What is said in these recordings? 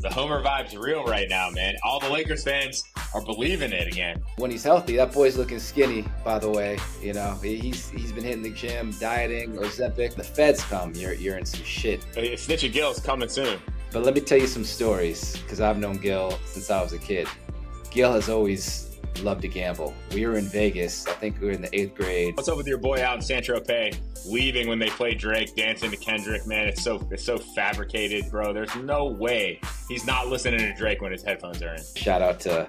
The Homer vibe's real right now, man. All the Lakers fans are believing it again. When he's healthy, that boy's looking skinny, by the way. You know, he's been hitting the gym, dieting, Ozempic. The feds come, you're in some shit. Snitch and Gil's coming soon. But let me tell you some stories, because I've known Gil since I was a kid. Gil has always loved to gamble. We were in Vegas. I think we were in the 8th grade. What's up with your boy out in San Tropez, leaving when they play Drake, dancing to Kendrick? Man, it's so fabricated, bro. There's no way he's not listening to Drake when his headphones are in. Shout out to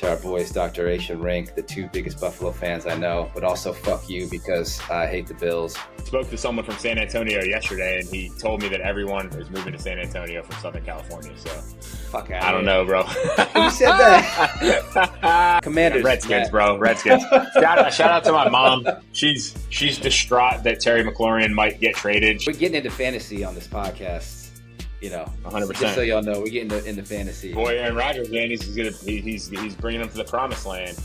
our boys, Dr. H and Rink, the two biggest Buffalo fans I know, but also fuck you because I hate the Bills. Spoke to someone from San Antonio yesterday, and he told me that everyone is moving to San Antonio from Southern California. So, fuck out. I don't know, bro. Who said that? Commanders. Redskins, bro. Redskins. Shout out to my mom. She's distraught that Terry McLaurin might get traded. We're getting into fantasy on this podcast. You know, 100%. Just so y'all know, we're getting into fantasy. Boy, Aaron Rodgers, man, he's bringing them to the promised land.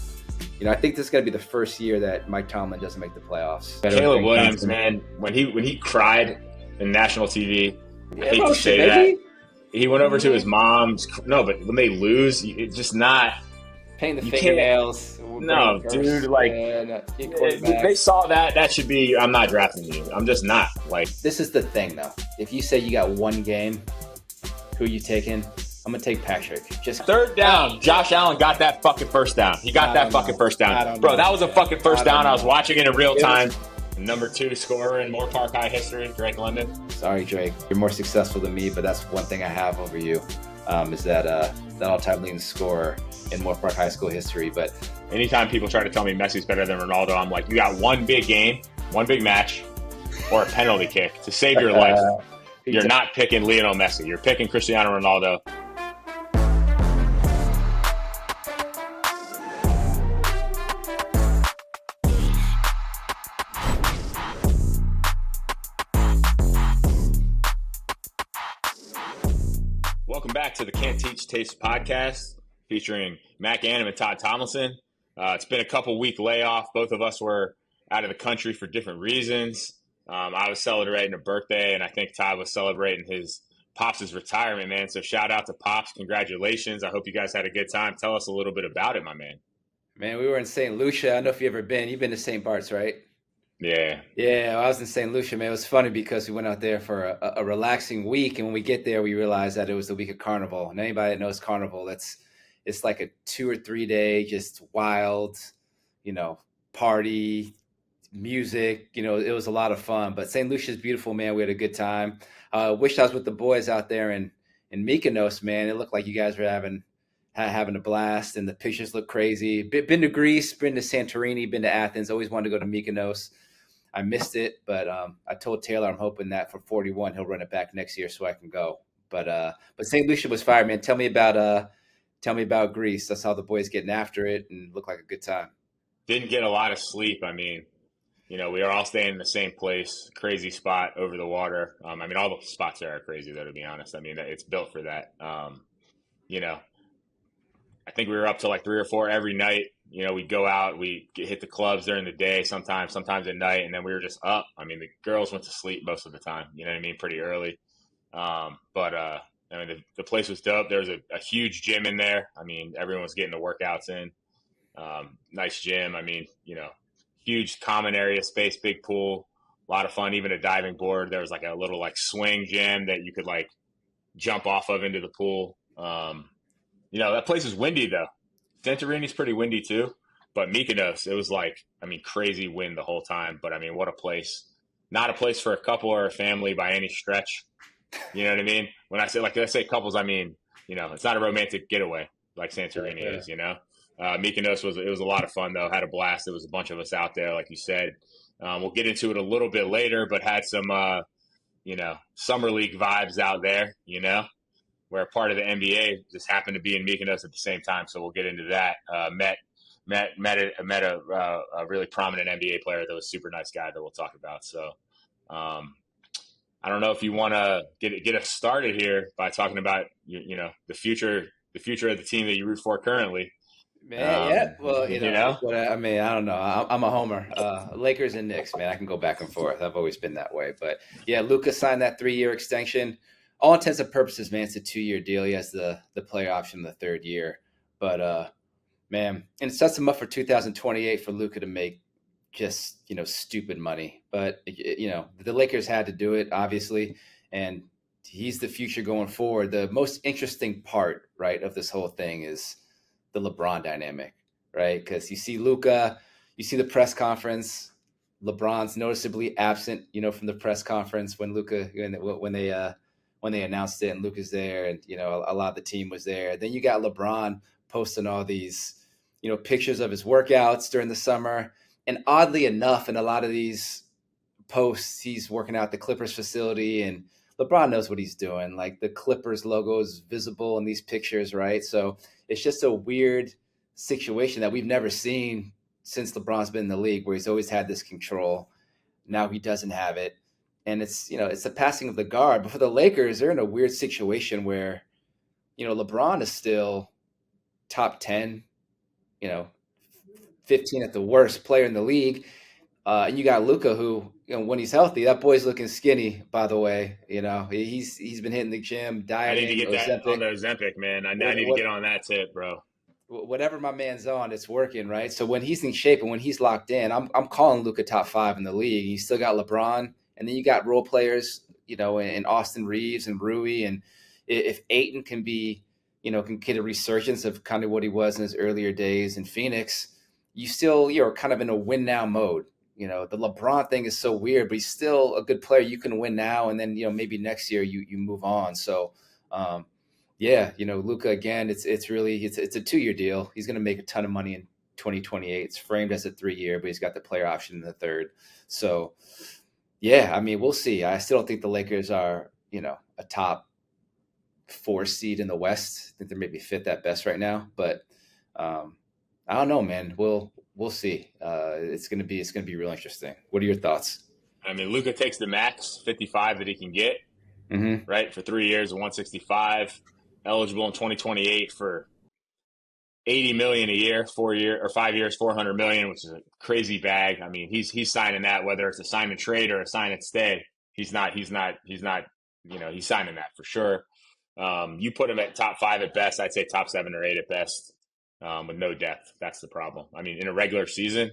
You know, I think this is gonna be the first year that Mike Tomlin doesn't make the playoffs. Caleb Williams, man, when he cried in national TV, I hate to say that. He went over to his mom's. No, but when they lose, it's just not. Painting the fingernails. No, dude, like, they saw that. That should be, I'm not drafting you. I'm just not. Like, this is the thing, though. If you say you got one game, who are you taking? I'm going to take Patrick. Just third down. Josh Allen got that fucking first down. He got that fucking first down. Bro, that was a fucking first down. I was watching it in real time. Number 2 scorer in Moore Park High history, Drake London. Sorry, Drake. You're more successful than me, but that's one thing I have over you, is that all-time leading scorer in Moore Park High School history. But anytime people try to tell me Messi's better than Ronaldo, I'm like, you got one big game, one big match, or a penalty kick to save your life. You're not picking Lionel Messi. You're picking Cristiano Ronaldo. Welcome back to the Can't Teach Taste podcast featuring Matt Gannon and Todd Tomlinson. It's been a couple-week layoff. Both of us were out of the country for different reasons. I was celebrating a birthday, and I think Todd was celebrating his Pops' retirement, man. So shout out to Pops. Congratulations. I hope you guys had a good time. Tell us a little bit about it, my man. Man, we were in St. Lucia. I don't know if you've ever been. You've been to St. Bart's, right? Yeah. Yeah, I was in St. Lucia, man. It was funny because we went out there for a relaxing week, and when we get there, we realized that it was the week of Carnival. And anybody that knows Carnival, it's like a 2 or 3 day, just wild, party, music. It was a lot of fun. But St. Lucia's beautiful, man. We had a good time. Wish I was with the boys out there in Mykonos, man. It looked like you guys were having a blast, and the pictures look crazy. Been to Greece, been to Santorini, been to Athens. Always wanted to go to Mykonos. I missed it, but I told Taylor I'm hoping that for 41 he'll run it back next year so I can go. But St. Lucia was fire, man. Tell me about Greece. I saw the boys getting after it and looked like a good time. Didn't get a lot of sleep. I mean, we are all staying in the same place. Crazy spot over the water. All the spots there are crazy, though, to be honest. I mean, it's built for that. I think we were up to like 3 or 4 every night. We'd go out, we hit the clubs during the day, sometimes at night, and then we were just up. I mean, the girls went to sleep most of the time, pretty early. The place was dope. There was a huge gym in there. I mean, everyone was getting the workouts in. Nice gym. I mean, huge common area space, big pool, a lot of fun, even a diving board. There was like a little like swing gym that you could like jump off of into the pool. That place is windy though. Santorini's pretty windy too, but Mykonos, it was like, crazy wind the whole time. But what a place. Not a place for a couple or a family by any stretch. You know what I mean? When I say couples, it's not a romantic getaway like Santorini is, Mykonos was a lot of fun though. Had a blast. There was a bunch of us out there, like you said. We'll get into it a little bit later, but had some, summer league vibes out there, where a part of the NBA just happened to be in Mykonos at the same time. So we'll get into that. Met a really prominent NBA player that was a super nice guy that we'll talk about. So I don't know if you want to get us started here by talking about the future of the team that you root for currently. Man, yeah. Well, I don't know. I'm a homer. Lakers and Knicks, man. I can go back and forth. I've always been that way. But yeah, Luka signed that 3-year extension. all intents and purposes, man, it's a 2-year deal. He has the player option in the third year. But man, and it sets him up for 2028 for Luka to make just, stupid money. But, the Lakers had to do it, obviously, and he's the future going forward. The most interesting part, right, of this whole thing is the LeBron dynamic, right? Because you see Luka, you see the press conference. LeBron's noticeably absent, from the press conference when they announced it, and Luka's there, and a lot of the team was there. Then you got LeBron posting all these, pictures of his workouts during the summer, and oddly enough, in a lot of these posts, he's working out at the Clippers facility, and LeBron knows what he's doing. Like the Clippers logo is visible in these pictures, right? So it's just a weird situation that we've never seen since LeBron's been in the league, where he's always had this control. Now he doesn't have it. And it's the passing of the guard. But for the Lakers, they're in a weird situation where, LeBron is still top 10, 15 at the worst player in the league. And you got Luka, who, when he's healthy, that boy's looking skinny, by the way. He's been hitting the gym, dieting. I need to get that on the Ozempic, man. I need to get on that tip, bro. Whatever my man's on, it's working, right? So when he's in shape and when he's locked in, I'm calling Luka top 5 in the league. You still got LeBron, and then you got role players, in Austin Reeves and Rui. And if Ayton can be, can get a resurgence of kind of what he was in his earlier days in Phoenix, you're kind of in a win now mode. The LeBron thing is so weird, but he's still a good player. You can win now, and then maybe next year you move on. So, Luka again. It's a 2-year deal. He's going to make a ton of money in 2028. It's framed as a 3-year, but he's got the player option in the third. So, we'll see. I still don't think the Lakers are a top 4 seed in the West. I think they're maybe 5th at best right now, but I don't know, man. We'll see. It's gonna be real interesting. What are your thoughts? Luka takes the max 55 that he can get, right, for 3 years of 165, eligible in 2028 for 80 million a year, 5 years, 400 million, which is a crazy bag. He's signing that, whether it's a sign and trade or a sign and stay. He's signing that for sure. You put him at top 5 at best. I'd say top 7 or 8 at best. With no depth. That's the problem. In a regular season,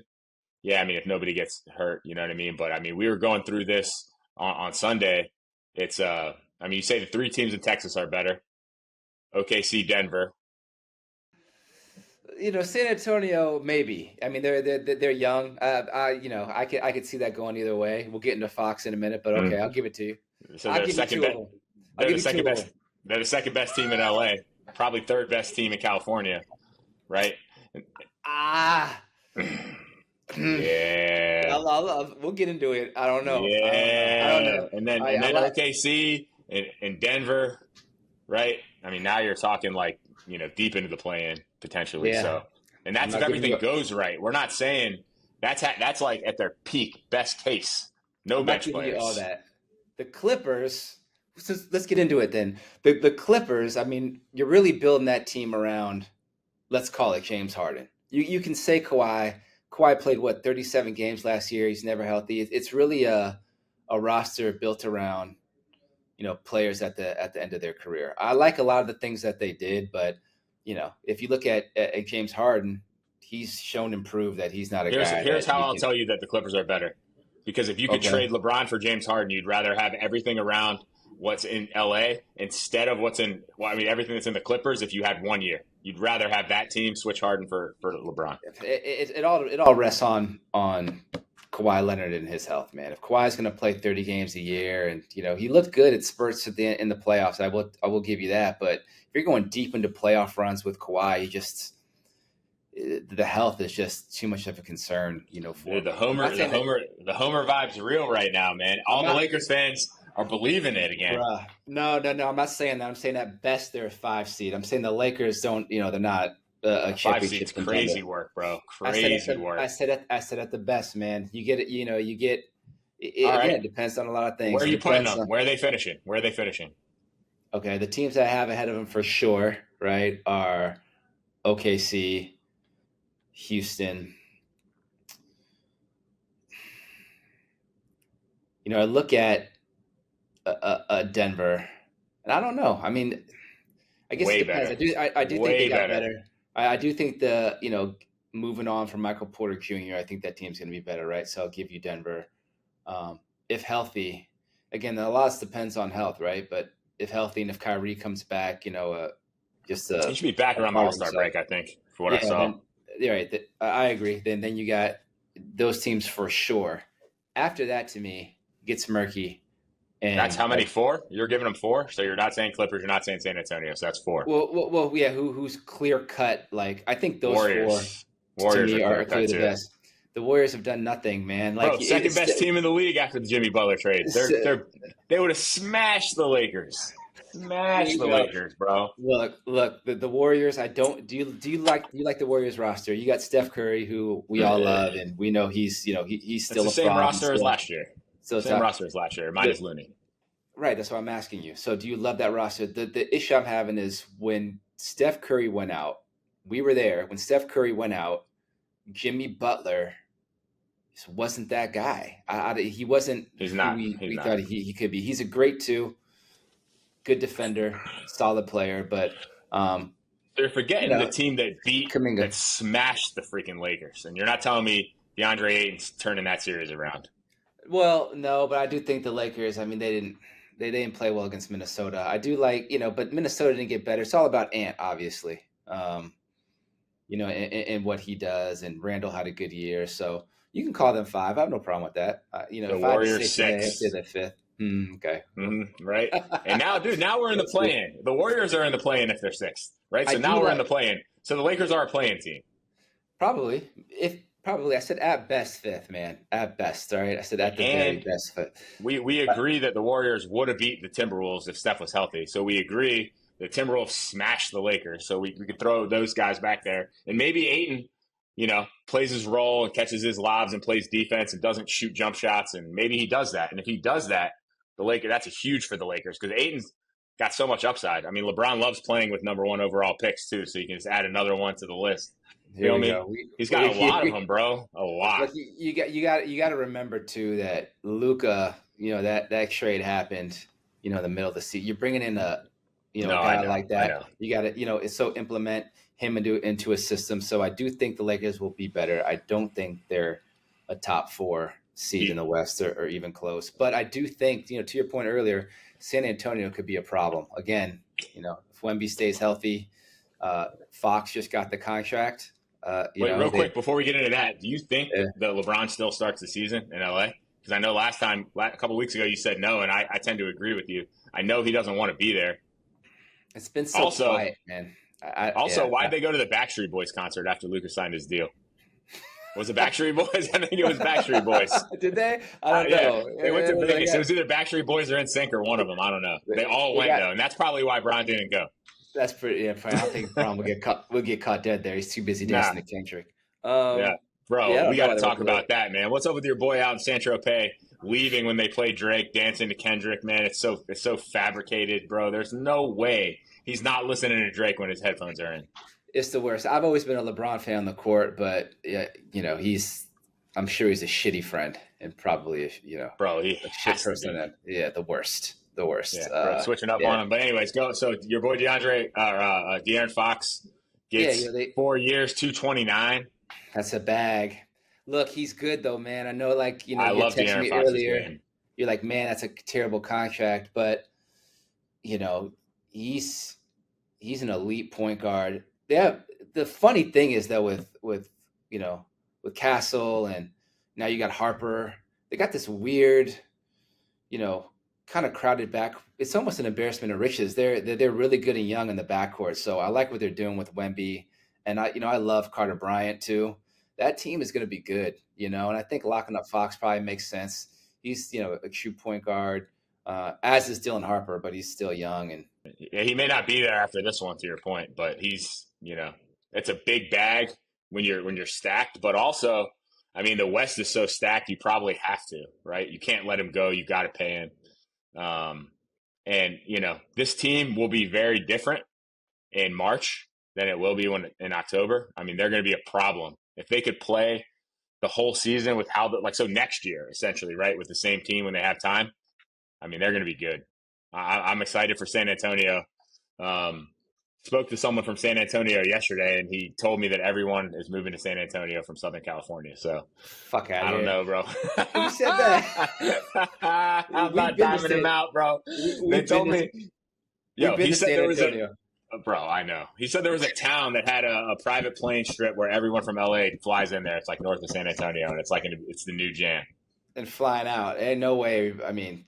if nobody gets hurt, you know what I mean? But we were going through this on Sunday. It's you say the 3 teams in Texas are better. OKC, Denver. San Antonio, maybe. They're young. I could see that going either way. We'll get into Fox in a minute, but okay, I'll give it to you. So they're the second best. They're the second best team in LA. Probably third best team in California. Right? Yeah. We'll get into it. I don't know. Yeah. I don't know. And then OKC and Denver, right? Now you're talking deep into the play-in potentially. Yeah. So, and that's if everything goes right. We're not saying that's like at their peak, best case. No bench players. All that. The Clippers. Let's get into it then. The Clippers. You're really building that team around. Let's call it James Harden. You can say Kawhi. Kawhi played 37 games last year. He's never healthy. It's really a roster built around players at the end of their career. I like a lot of the things that they did, but if you look at James Harden, he's shown and proved that he's not a guy. Here's how I'll tell you that the Clippers are better. Because if you could trade LeBron for James Harden, you'd rather have everything around what's in LA instead of everything that's in the Clippers. If you had 1 year, you'd rather have that team switch Harden for LeBron. It all rests on Kawhi Leonard and his health, man. If Kawhi's going to play 30 games a year, and he looked good at spurts in the playoffs, I will give you that. But if you're going deep into playoff runs with Kawhi, the health is just too much of a concern. For the Homer vibe's real right now, man. The Lakers fans are believing it again. Bruh. No. I'm not saying that. I'm saying at best they're a 5 seed. I'm saying the Lakers don't. They're not a 5 seed's crazy work, bro. Crazy work. I said at the best, man. You get it. You get. It depends on a lot of things. Where are you putting them? Where are they finishing? Okay, the teams that I have ahead of them for sure, right, are OKC, Houston. I look at Denver, And I don't know. I mean, I guess it Way depends. better. I do think they Way got better. better. I do think moving on from Michael Porter Jr., I think that team's going to be better, right? So I'll give you Denver. If healthy, again, a lot depends on health, right? But if healthy and if Kyrie comes back, just He should be back a around the part of All-Star himself. break, I think, for what I Yeah, saw. then you're right. I agree. Then you got those teams for sure. After that, to me, gets murky. That's And how many? like, Four? You're giving them four? So you're not saying Clippers, you're not saying San Antonio, so that's four. yeah. Who's clear cut? Like, I think those four Warriors. to Warriors are me clear are cut clearly the too. best. The Warriors have done nothing, man. Like Bro, second best team in the league after the Jimmy Butler trade. They would have smashed the Lakers. Smashed the you Lakers, bro. look. The Warriors. I don't. Do you like the Warriors roster? You got Steph Curry, who we all love, and we know he's It's still the a same fraud and roster as last year. still Same top. roster as last year, The, minus Looney. right. That's what I'm asking you. So, do you love that roster? The issue I'm having is when Steph Curry went out. We were there when Steph Curry went out. Jimmy Butler just wasn't that guy. He wasn't He's who not. He's we not. thought he could be. He's a great two, good defender, solid player, but They're you forgetting the know, team Kaminga. that smashed the freaking Lakers. And you're not telling me DeAndre Ayton's turning that series around. Well, no, but I do think the Lakers. I mean, they didn't play well against Minnesota. I do but Minnesota didn't get better. It's all about Ant, obviously. And what he does, and Randall had a good year, so you can call them five. I have no problem with that. The If I had to Warriors say today, I'd say six. the fifth. Okay. Right? And now, dude, now we're in the Let's see. play-in. The Warriors are in the play-in if they're sixth, right? I So do now we're in the like play-in. So the Lakers are a play-in team. probably I said at best fifth, man. At best, all right. I said at the very And best fifth. we But agree that the Warriors would have beat the Timberwolves if Steph was healthy. So we agree the Timberwolves smashed the Lakers. So we could throw those guys back there. And maybe Ayton, plays his role and catches his lobs and plays defense and doesn't shoot jump shots. And maybe he does that. And if he does that, that's a huge for the Lakers because Ayton's got so much upside. I mean, LeBron loves playing with number one overall picks too, so you can just add another one to the list. here Feel we me? go. He's got a lot of them, bro. A Look, lot. you got to remember too that Luka, that trade happened, in the middle of the season. You're bringing in a No, I guy know. like I that. know. You got to, implement him into a system. So I do think the Lakers will be better. I don't think they're a top four seed in the West or even close. But I do think, to your point earlier, San Antonio could be a problem. Again, if Wemby stays healthy, Fox just got the contract. Wait, real quick before we get into that, do you think Yeah. that LeBron still starts the season in LA? Because I know a couple weeks ago, you said no, and I tend to agree with you. I know he doesn't want to be there. It's been so Also, quiet, man. why'd they go to the Backstreet Boys concert after Luka signed his deal? Was it Backstreet Boys? I think it was Backstreet Boys. Did they? I don't Yeah, know. they went to Vegas. It Got, was either Backstreet Boys or NSYNC or one of them. I don't know. They all went though, and that's probably why Bron didn't go. that's pretty. Yeah, I don't think Brown will get caught. Will get caught dead there. He's too busy Nah, dancing to Kendrick. yeah, Yeah, I bro, we don't know got why to they went talk to the. about that, man. What's up with your boy out in San Tropez leaving when they play Drake, dancing to Kendrick? Man, it's so fabricated, bro. There's no way he's not listening to Drake when his headphones are in. It's the worst. I've always been a LeBron fan on the court, but yeah, he's. I'm sure he's a shitty friend and probably Bro, he a shit has to person. be. And, yeah, the worst. The worst. Yeah, bro, switching up Yeah. on him. But anyways, go. So your boy De'Aaron Fox Yeah, gets 4 years, 229. that's a bag. Look, he's good though, man. I know, like you I love texted De'Aaron me Fox's earlier. game. You're like, man, that's a terrible contract, but he's an elite point guard. The funny thing is that with Castle and now you got Harper, they got this weird, kind of crowded back. It's almost an embarrassment of riches. They're really good and young in the backcourt. So I like what they're doing with Wemby, and I love Carter Bryant too. That team is going to be good, and I think locking up Fox probably makes sense. He's a true point guard, as is Dylan Harper, but he's still young and Yeah, he may not be there after this one, to your point, but he's it's a big bag when you're stacked. But also, I mean, the West is so stacked, you probably have to, right? You can't let him go. You got to pay him. And this team will be very different in March than it will be in October. I mean, they're going to be a problem if they could play the whole season with so next year essentially, right, with the same team when they have time. I mean, they're going to be good. I'm excited for San Antonio. Um, Spoke to someone from San Antonio yesterday, and he told me that everyone is moving to San Antonio from Southern California. So Fuck out of I don't here. know, bro. Who said that? I'm We've not been to timing him San. out, bro. They We've been told to me, we've yo, been he to said San there was a, Antonio. bro, I know. He said there was a town that had a private plane strip where everyone from LA flies in there. It's like north of San Antonio, and it's the new jam. And flying out. Ain't no way. I mean,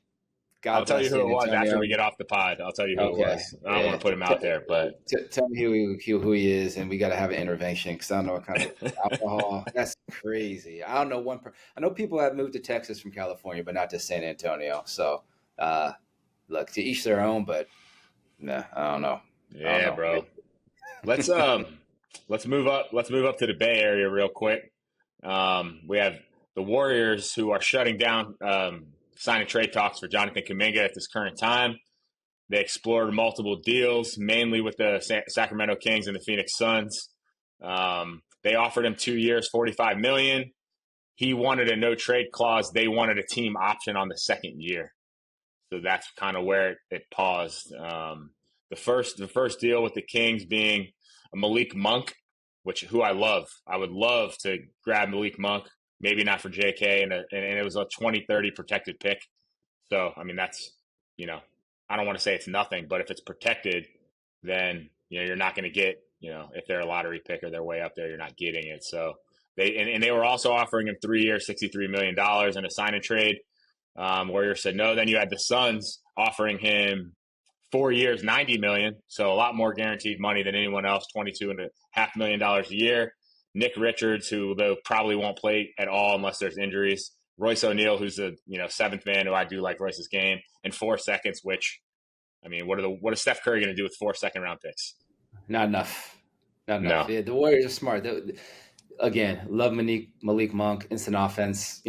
I'll God tell bless you who San it was after Antonio. we get off the pod. I'll tell you who it Okay. was. I don't Yeah. want to put him out there, but Tell me who he is, and we got to have an intervention because I don't know what kind of alcohol. That's crazy. I don't know I know people have moved to Texas from California, but not to San Antonio. So, uh, look, to each their own. But nah, I don't know. I don't yeah, know. bro. Let's let's move up. Let's move up to the Bay Area real quick. We have the Warriors who are shutting down signing trade talks for Jonathan Kuminga at this current time. They explored multiple deals, mainly with the Sacramento Kings and the Phoenix Suns. They offered him 2 years, $45 million. He wanted a no trade clause. They wanted a team option on the second year. So that's kind of where it paused. The first deal with the Kings being a Malik Monk, who I love. I would love to grab Malik Monk, maybe not for JK, and it was a 2030 protected pick. So I mean that's I don't want to say it's nothing, but if it's protected, then you're not going to get if they're a lottery pick or they're way up there, you're not getting it. So they were also offering him 3 years, $63 million in a sign and trade. Warriors said no. Then you had the Suns offering him 4 years, $90 million, so a lot more guaranteed money than anyone else, $22.5 million a year. Nick Richards, who though probably won't play at all unless there's injuries. Royce O'Neal, who's the seventh man, who I do like Royce's game, and 4 seconds. Which I mean, what is Steph Curry going to do with 4 second-round picks? Not enough. Not enough. No, Yeah, the Warriors are smart. Again, love Malik Monk, instant offense.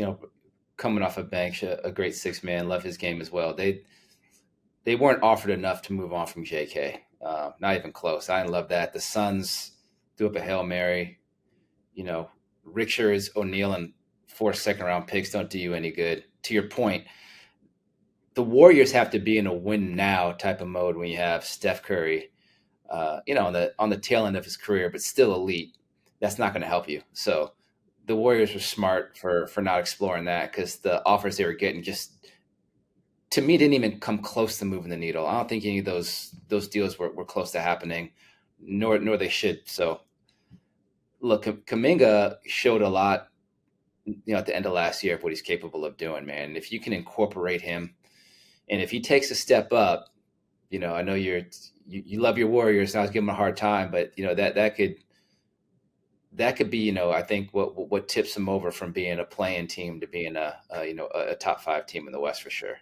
Coming off a bench, a great 6 man. Love his game as well. They weren't offered enough to move on from JK. Not even close. I love that. The Suns threw up a Hail Mary. Richards, O'Neal, and 4 second-round picks don't do you any good. To your point, the Warriors have to be in a win now type of mode when you have Steph Curry, on the tail end of his career, but still elite. That's not going to help you. So the Warriors were smart for not exploring that because the offers they were getting just, to me, didn't even come close to moving the needle. I don't think any of those deals were close to happening, nor they should. So look, Kuminga showed a lot, at the end of last year of what he's capable of doing, man. If you can incorporate him, and if he takes a step up, I know you love your Warriors, and I was giving him a hard time, but that could be, I think what tips him over from being a playing team to being a top 5 team in the West for sure.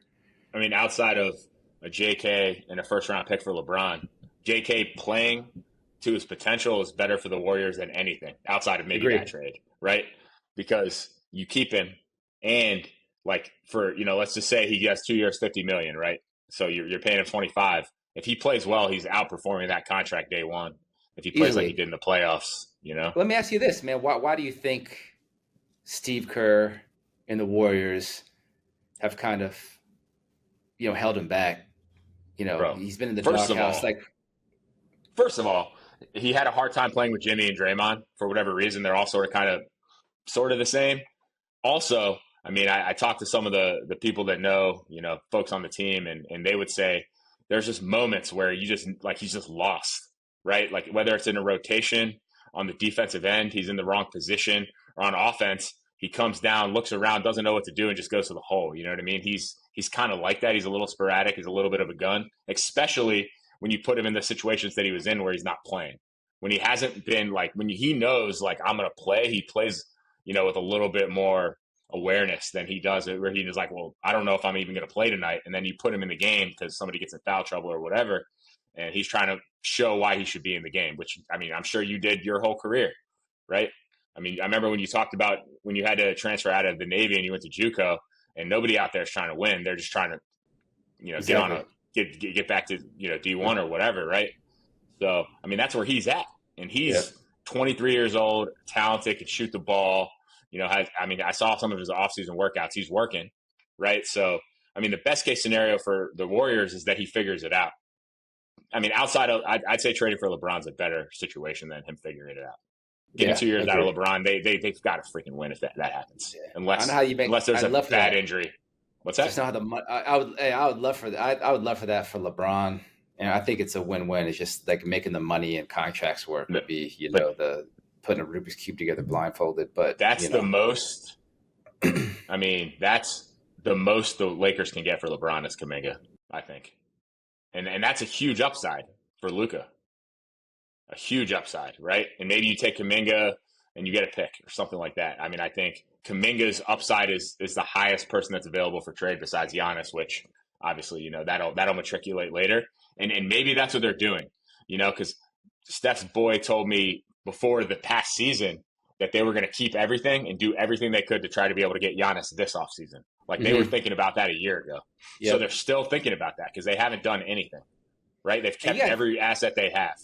I mean outside of a JK and a first-round pick for LeBron, JK playing to his potential is better for the Warriors than anything outside of maybe that Agreed. trade, right? Because you keep him, and like for let's just say he gets 2 years, 50 million, right? So you're paying him 25. If he plays well, he's outperforming that contract day one. If he plays like he Easily. did in the playoffs. Let me ask you this, man. Why do you think Steve Kerr and the Warriors have kind of, held him back? Bro. He's been in the First of doghouse. all, first of all, he had a hard time playing with Jimmy and Draymond for whatever reason. They're all sort of the same. Also, I mean, I talked to some of the people that know, folks on the team, and they would say there's just moments where he's just lost, right? Like whether it's in a rotation on the defensive end, he's in the wrong position, or on offense, he comes down, looks around, doesn't know what to do, and just goes to the hole. You know what I mean? He's kind of like that. He's a little sporadic. He's a little bit of a gun, especially when you put him in the situations that he was in where he's not playing. When he hasn't been he knows I'm going to play, he plays, with a little bit more awareness than he does it, where he is like, well, I don't know if I'm even going to play tonight. And then you put him in the game because somebody gets in foul trouble or whatever. And he's trying to show why he should be in the game, which, I mean, I'm sure you did your whole career, right? I mean, I remember when you talked about when you had to transfer out of the Navy and you went to JUCO, and nobody out there is trying to win. They're just trying to, Exactly. get back to, D1 or whatever, right? So, I mean, that's where he's at. And Yeah. he's 23 years old, talented, can shoot the ball. I saw some of his offseason workouts. He's working, right? So I mean, the best case scenario for the Warriors is that he figures it out. I mean, outside of, I'd say trading for LeBron's a better situation than him figuring it out. Getting Yeah, 2 years out agree. of LeBron, they've got to freaking win if that happens. Yeah. I don't know Unless how you make. unless there's I'd a love for bad that. injury. What's Just that? know how the. I would. I would love for that. I would love for that for LeBron. And I think it's a win-win. It's just like making the money and contracts work No, would be, but the putting a Rubik's cube together blindfolded. But that's the most. I mean, that's the most the Lakers can get for LeBron is Kuminga, I think, and that's a huge upside for Luka. A huge upside, right? And maybe you take Kuminga and you get a pick or something like that. I mean, I think Kuminga's upside is the highest person that's available for trade besides Giannis, which obviously that'll matriculate later, and maybe that's what they're doing, because Steph's boy told me before the past season that they were going to keep everything and do everything they could to try to be able to get Giannis this offseason. Like they were thinking about that a year ago. Yep. So they're still thinking about that because they haven't done anything, right? They've kept every asset they have.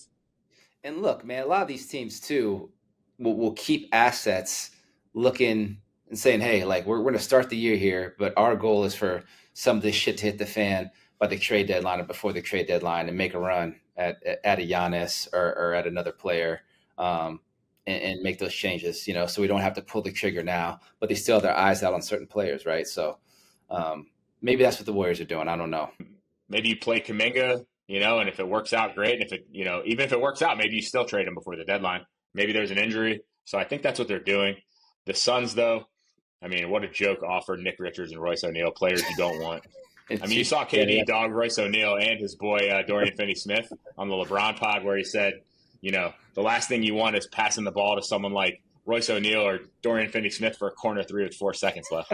And look, man, a lot of these teams too will keep assets looking and saying, hey, like we're going to start the year here, but our goal is for some of this shit to hit the fan by the trade deadline or before the trade deadline and make a run at a Giannis or at another player and make those changes, so we don't have to pull the trigger now, but they still have their eyes out on certain players, right? So maybe that's what the Warriors are doing. I don't know. Maybe you play Kuminga, and if it works out, great. And if it, even if it works out, maybe you still trade him before the deadline. Maybe there's an injury. So I think that's what they're doing. The Suns, though, I mean, what a joke offer Nick Richards and Royce O'Neal, players you don't want. I mean, you saw KD dog Royce O'Neal and his boy Dorian Finney-Smith on the LeBron pod where he said, the last thing you want is passing the ball to someone like Royce O'Neal or Dorian Finney-Smith for a corner three with 4 seconds left.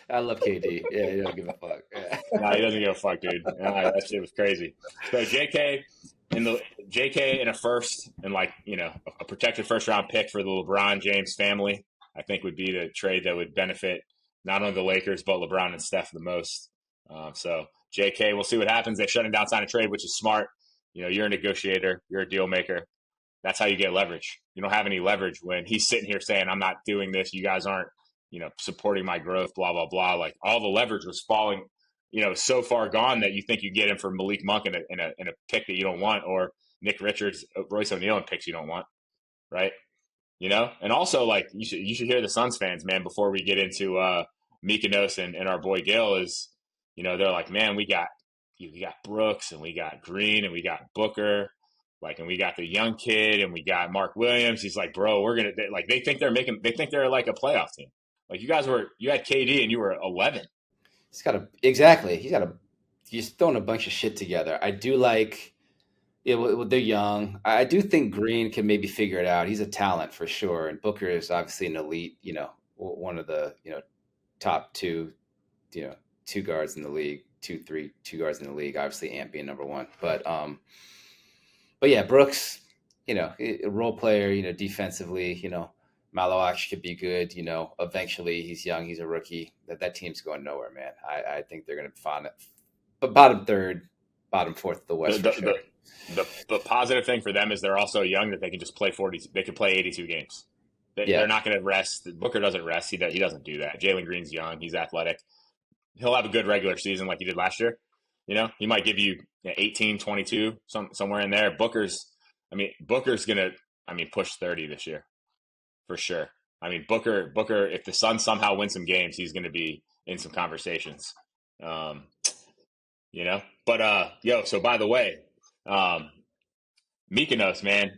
I love KD. Yeah, he doesn't give a fuck. Yeah. No, he doesn't give a fuck, dude. That shit was crazy. So JK in a first and a protected first round pick for the LeBron James family, I think would be the trade that would benefit not only the Lakers but LeBron and Steph the most. So JK, we'll see what happens. They're shutting down sign and trade, which is smart. You're a negotiator. You're a deal maker. That's how you get leverage. You don't have any leverage when he's sitting here saying, I'm not doing this. You guys aren't, supporting my growth, blah, blah, blah. Like all the leverage was falling, so far gone that you think you get him for Malik Monk in a pick that you don't want, or Nick Richards, Royce O'Neal in picks you don't want. Right. And also you should hear the Suns fans, man, before we get into Mykonos and our boy Gil is, they're like, man, we got Brooks and we got Green and we got Booker, and we got the young kid and we got Mark Williams. He's like, bro, they think they're like a playoff team. Like you had KD and you were 11. He's throwing a bunch of shit together. I do like they're young. I do think Green can maybe figure it out. He's a talent for sure. And Booker is obviously an elite, one of the, top two guards in the league, two guards in the league, obviously Ant being number one. But yeah, Brooks, a role player, defensively, Malawak could be good, eventually he's young, he's a rookie. That team's going nowhere, man. I think they're going to find it. But bottom third, bottom fourth of the West for sure. The positive thing for them is they're also young that they can just play 40. They can play 82 games. They're not going to rest. Booker doesn't rest. He doesn't do that. Jalen Green's young. He's athletic. He'll have a good regular season like he did last year. He might give you 18, 22, somewhere in there. Booker's going to, push 30 this year for sure. Booker, if the Suns somehow win some games, he's going to be in some conversations. But so by the way, Mykonos, man,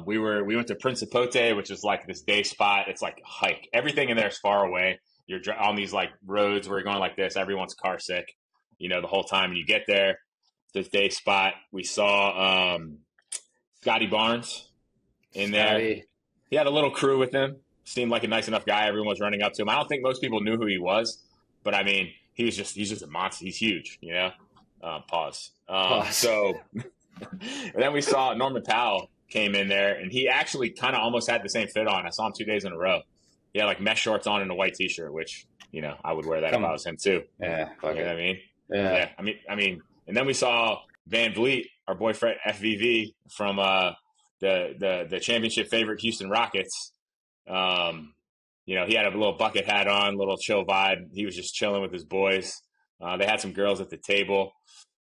we went to Principote, which is like this day spot. It's like a hike. Everything in there is far away. You're on these roads where you're going like this. Everyone's car sick, the whole time. And you get there, this day spot. We saw Scotty Barnes in there. He had a little crew with him. Seemed like a nice enough guy. Everyone was running up to him. I don't think most people knew who he was, but he's just a monster. He's huge, Pause. So and then we saw Norman Powell came in there, and he actually kind of almost had the same fit on. I saw him 2 days in a row. He had mesh shorts on and a white T-shirt, which I would wear that if I was him too. Yeah, you know what I mean? Yeah. And then we saw Van Vliet, our boyfriend FVV from the championship favorite Houston Rockets. He had a little bucket hat on, little chill vibe. He was just chilling with his boys. They had some girls at the table,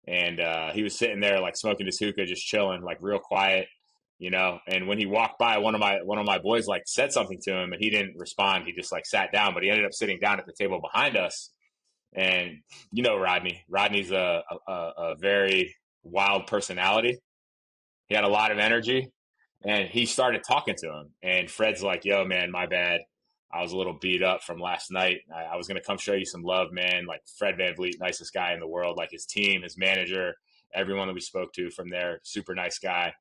and he was sitting there like smoking his hookah, just chilling, like real quiet, you know. And when he walked by, one of my boys like said something to him, and he didn't respond. He just like sat down, but he ended up sitting down at the table behind us. And you know, Rodney's a very wild personality. He had a lot of energy, and he started talking to him. And Fred's like, "Yo, man, my bad. I was a little beat up from last night. I was gonna come show you some love, man. Like Fred VanVleet, nicest guy in the world. Like his team, his manager, everyone that we spoke to from there, super nice guy.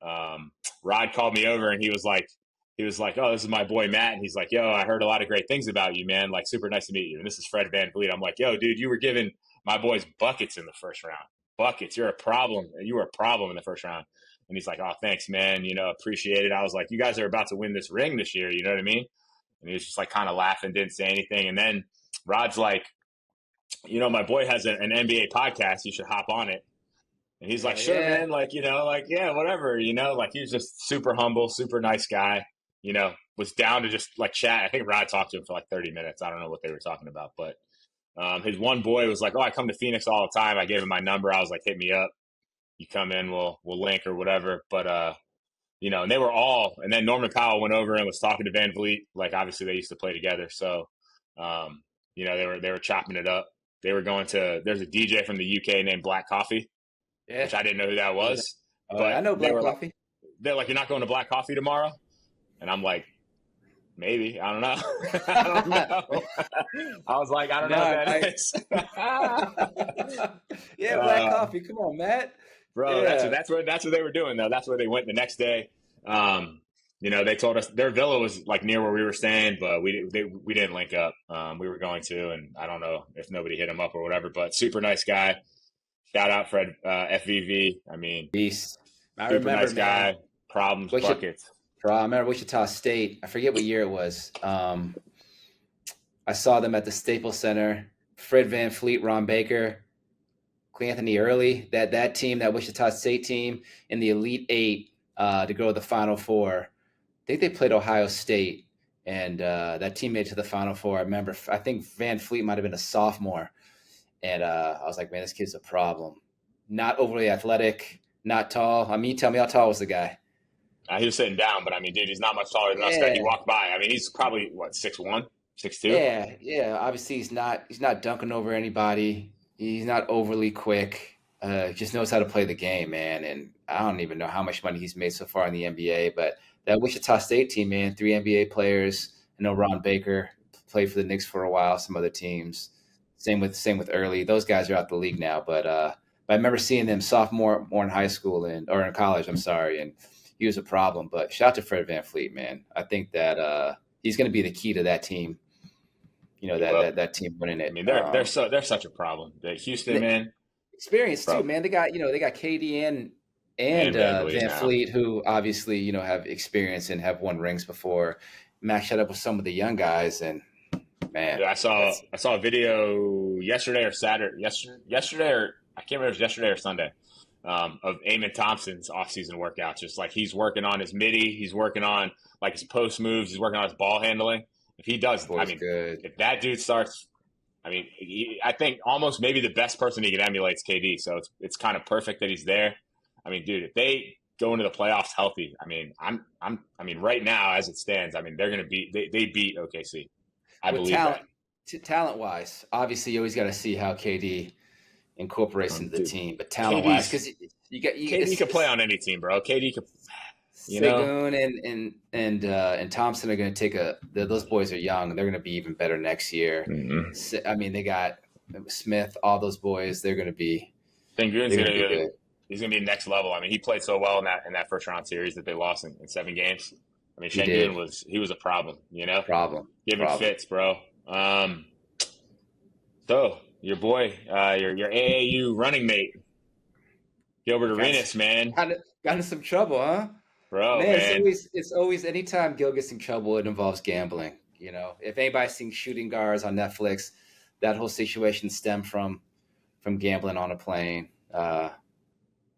Rod called me over, and he was like, "Oh, this is my boy Matt." And he's like, "Yo, I heard a lot of great things about you, man. Like super nice to meet you. And this is Fred VanVleet." I'm like, "Yo, dude, you were giving my boys buckets in the first round. Buckets. You're a problem. You were a problem in the first round." And he's like, "Oh, thanks, man. You know, appreciate it." I was like, "You guys are about to win this ring this year. You know what I mean?" And he was just like kind of laughing, didn't say anything. And then Rod's like, "You know, my boy has an NBA podcast. You should hop on it." And he's like, "Sure, Yeah. man. Like, you know, like, yeah, whatever, you know, like he was just super humble, super nice guy, you know, was down to just like chat." I think Rod talked to him for like 30 minutes. I don't know what they were talking about, but his one boy was like, "Oh, I come to Phoenix all the time." I gave him my number. I was like, "Hit me up. You come in, we'll link or whatever." But, you know, and they were all, and then Norman Powell went over and was talking to Van Vliet. Like, obviously they used to play together. So, you know, they were chopping it up. They were going to, there's a DJ from the UK named Black Coffee, Yeah. which I didn't know who that was. I But know Black Coffee. they're like, "You're not going to Black Coffee tomorrow?" And I'm like, "Maybe. I don't know." I don't know. I was like, "I don't know what that is." Yeah, Black Coffee. Come on, Matt. Bro, Yeah. that's what they were doing though. That's where they went the next day. You know, they told us their villa was like near where we were staying, but we didn't link up. We were going to, and I don't know if nobody hit him up or whatever. But super nice guy. Shout out Fred FVV. I mean, Beast. I super remember, nice man. guy. Problems, Wichita, buckets. I remember Wichita State. I forget what year it was. I saw them at the Staples Center. Fred VanVleet, Ron Baker, Anthony Early. That team, that Wichita State team, in the Elite Eight to go to the Final Four. I think they played Ohio State, and that team made it to the Final Four. I remember. I think VanVleet might have been a sophomore, and I was like, "Man, this kid's a problem. Not overly athletic, not tall. I mean, you tell me how tall was the guy?" He was sitting down, but I mean, dude, he's not much taller than us. That he Yeah, walked by. I mean, he's probably what, 6'1", 6'2"? yeah. Obviously, he's not dunking over anybody. He's not overly quick. He just knows how to play the game, man. And I don't even know how much money he's made so far in the NBA. But that Wichita State team, man, 3 NBA players. I know Ron Baker played for the Knicks for a while. Some other teams. Same with Early. Those guys are out the league now. But I remember seeing them sophomore more in high school or in college. I'm sorry, and he was a problem. But shout out to Fred VanVleet, man. I think that he's going to be the key to that team. You know, that team winning it. I mean, they're such a problem. Houston, man, experience too, bro. man. They got KD and Van Fleet, who obviously have experience and have won rings before. Matched up with some of the young guys, and man, I saw a video yesterday or Saturday. Yesterday, or I can't remember if it was yesterday or Sunday, of Amen Thompson's offseason workouts. Just like he's working on his midi, he's working on like his post moves, he's working on his ball handling. If he does, I mean, good. If that dude starts, I mean, I think almost maybe the best person he can emulate is KD. So it's kind of perfect that he's there. I mean, dude, if they go into the playoffs healthy, I mean, I mean, right now as it stands, I mean, they're going to beat they beat OKC. I believe that. Talent wise, obviously, you always got to see how KD incorporates into the team. But talent wise, because KD could play on any team, bro. KD could. Segun and Thompson are going to take those boys are young. They're going to be even better next year. Mm-hmm. I mean, they got Smith, all those boys. They're going to be. Sengun's going to be good. He's going to be next level. I mean, he played so well in that first round series that they lost in 7 games. I mean, Sengun was a problem. Give him fits, bro. So your boy, your AAU running mate, Gilbert Arenas, man, got into some trouble, huh? Bro, man. It's always anytime Gil gets in trouble, it involves gambling. If anybody's seen Shooting Guards on Netflix, that whole situation stemmed from gambling on a plane. That's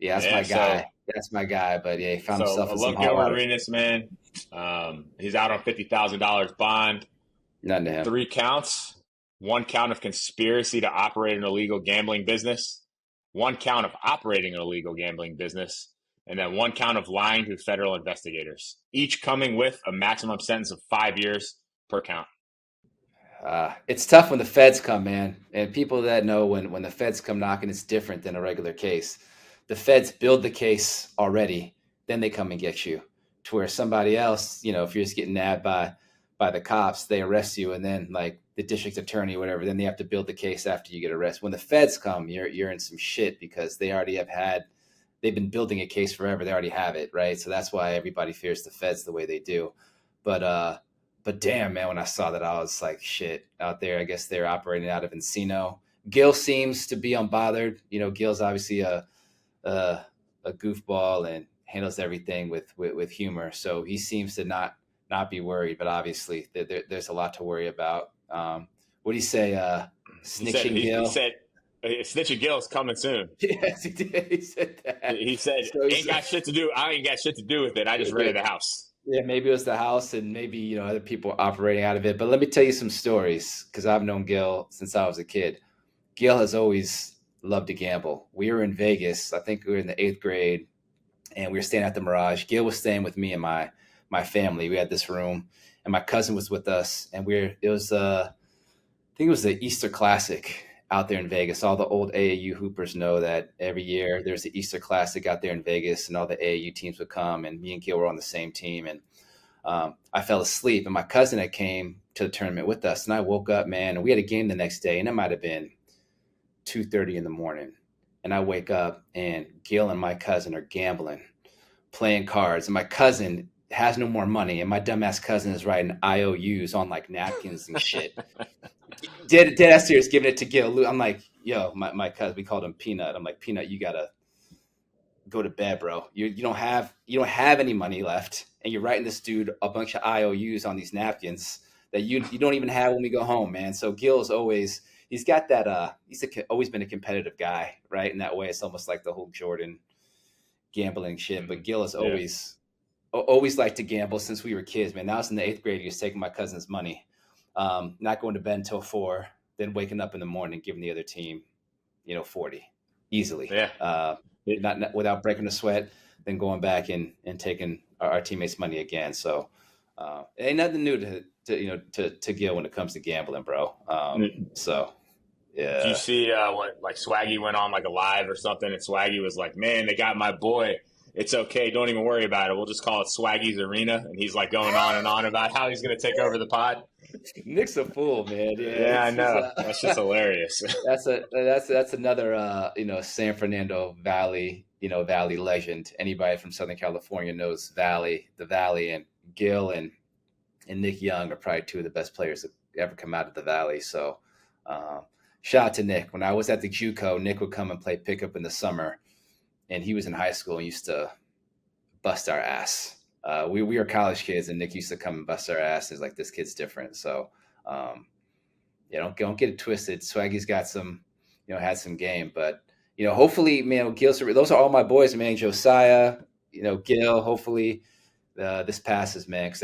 my guy. That's my guy. But yeah, he found himself in some hot water. I love Gilbert Arenas, man. He's out on $50,000 bond. None to him. 3 counts. 1 count of conspiracy to operate an illegal gambling business, 1 count of operating an illegal gambling business, and then 1 count of lying to federal investigators, each coming with a maximum sentence of 5 years per count. It's tough when the feds come, man. And people that know when the feds come knocking, it's different than a regular case. The feds build the case already, then they come and get you. To where somebody else, if you're just getting nabbed by the cops, they arrest you, and then like the district attorney or whatever, then they have to build the case after you get arrested. When the feds come, you're in some shit because they already they've been building a case forever. They already have it, right? So that's why everybody fears the feds the way they do. But damn, man, when I saw that, I was like, shit, out there. I guess they're operating out of Encino. Gil seems to be unbothered. Gil's obviously a goofball and handles everything with humor. So he seems to not be worried, but obviously there's a lot to worry about. What do you say? Snitching Gil? He said, snitching Gil's coming soon. Yes, he did. He said that. He said, got shit to do. I ain't got shit to do with it. I just rented the house. Yeah, maybe it was the house and maybe, other people operating out of it. But let me tell you some stories because I've known Gil since I was a kid. Gil has always loved to gamble. We were in Vegas. I think we were in the 8th grade and we were staying at the Mirage. Gil was staying with me and my family. We had this room and my cousin was with us. And I think it was the Easter Classic out there in Vegas. All the old AAU hoopers know that every year there's the Easter Classic out there in Vegas and all the AAU teams would come and me and Gil were on the same team. And I fell asleep and my cousin had came to the tournament with us and I woke up, man, and we had a game the next day and it might've been 2:30 in the morning. And I wake up and Gil and my cousin are gambling, playing cards. And my cousin has no more money. And my dumbass cousin is writing IOUs on like napkins and shit. Dead ass serious, giving it to Gil. I'm like, yo, my cousin, we called him Peanut. I'm like, Peanut, you gotta go to bed, bro. You don't have any money left, and you're writing this dude a bunch of IOUs on these napkins that you don't even have when we go home, man. So Gil's he's got that. He's always been a competitive guy, right? In that way, it's almost like the whole Jordan gambling shit. But Gil has always liked to gamble since we were kids, man. That was in the 8th grade. He was taking my cousin's money. Not going to bed until 4, then waking up in the morning, giving the other team, 40 easily. Yeah. Not without breaking a sweat, then going back and taking our teammates' money again. So it ain't nothing new to Gil when it comes to gambling, bro. So yeah. Did you see what like Swaggy went on like a live or something, and Swaggy was like, "Man, they got my boy. It's okay. Don't even worry about it. We'll just call it Swaggy's Arena." And he's like going on and on about how he's going to take over the pod. Nick's a fool, man. Yeah, I know. That's just hilarious. That's another San Fernando Valley, Valley legend. Anybody from Southern California knows the Valley, and Gil and Nick Young are probably 2 of the best players that ever come out of the Valley. So shout out to Nick. When I was at the JUCO, Nick would come and play pickup in the summer, and he was in high school and used to bust our ass. We were college kids, and Nick used to come and bust our ass. It's like, this kid's different. So, don't get it twisted. Swaggy's got some, had some game, but hopefully, man, those are all my boys, man. Josiah, Gil. Hopefully, this passes, man, because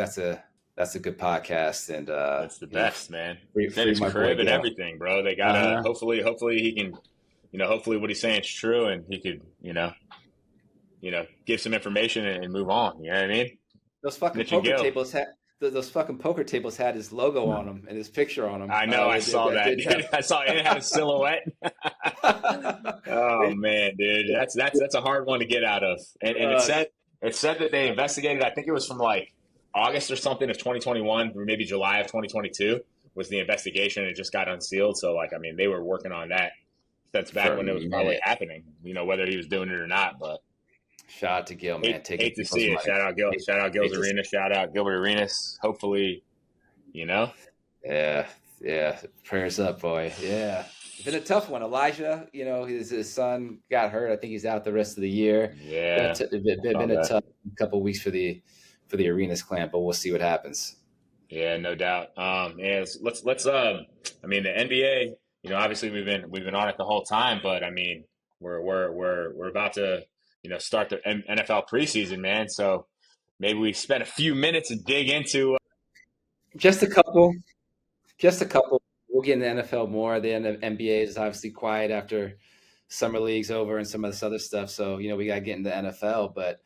that's a good podcast, and that's the best, man. Free my crib boy, and everything, bro. They gotta hopefully he can, hopefully what he's saying is true, and he could, give some information and move on. You know what I mean? Those fucking poker tables had his logo on them and his picture on them. I know. I saw that. I saw it had a silhouette. Oh man, dude, that's a hard one to get out of. And it said that they investigated. I think it was from like August or something of 2021, or maybe July of 2022 was the investigation. It just got unsealed. So they were working on that since back when it was probably happening. Whether he was doing it or not, but. Shout out to Gil, man. Hate to see it. Shout out Gil. Shout out Gil's Arena. Shout out Gilbert Arenas. Hopefully, Yeah. Prayers up, boy. Yeah. It's been a tough one. Elijah, his son got hurt. I think he's out the rest of the year. Yeah. Been a tough couple of weeks for the Arenas clan, but we'll see what happens. Yeah, no doubt. Let's the NBA, obviously we've been on it the whole time, but we're about to start the NFL preseason, man. So maybe we spend a few minutes and dig into just a couple. We'll get into NFL more. The NBA is obviously quiet after summer league's over and some of this other stuff. So, we got to get into NFL. But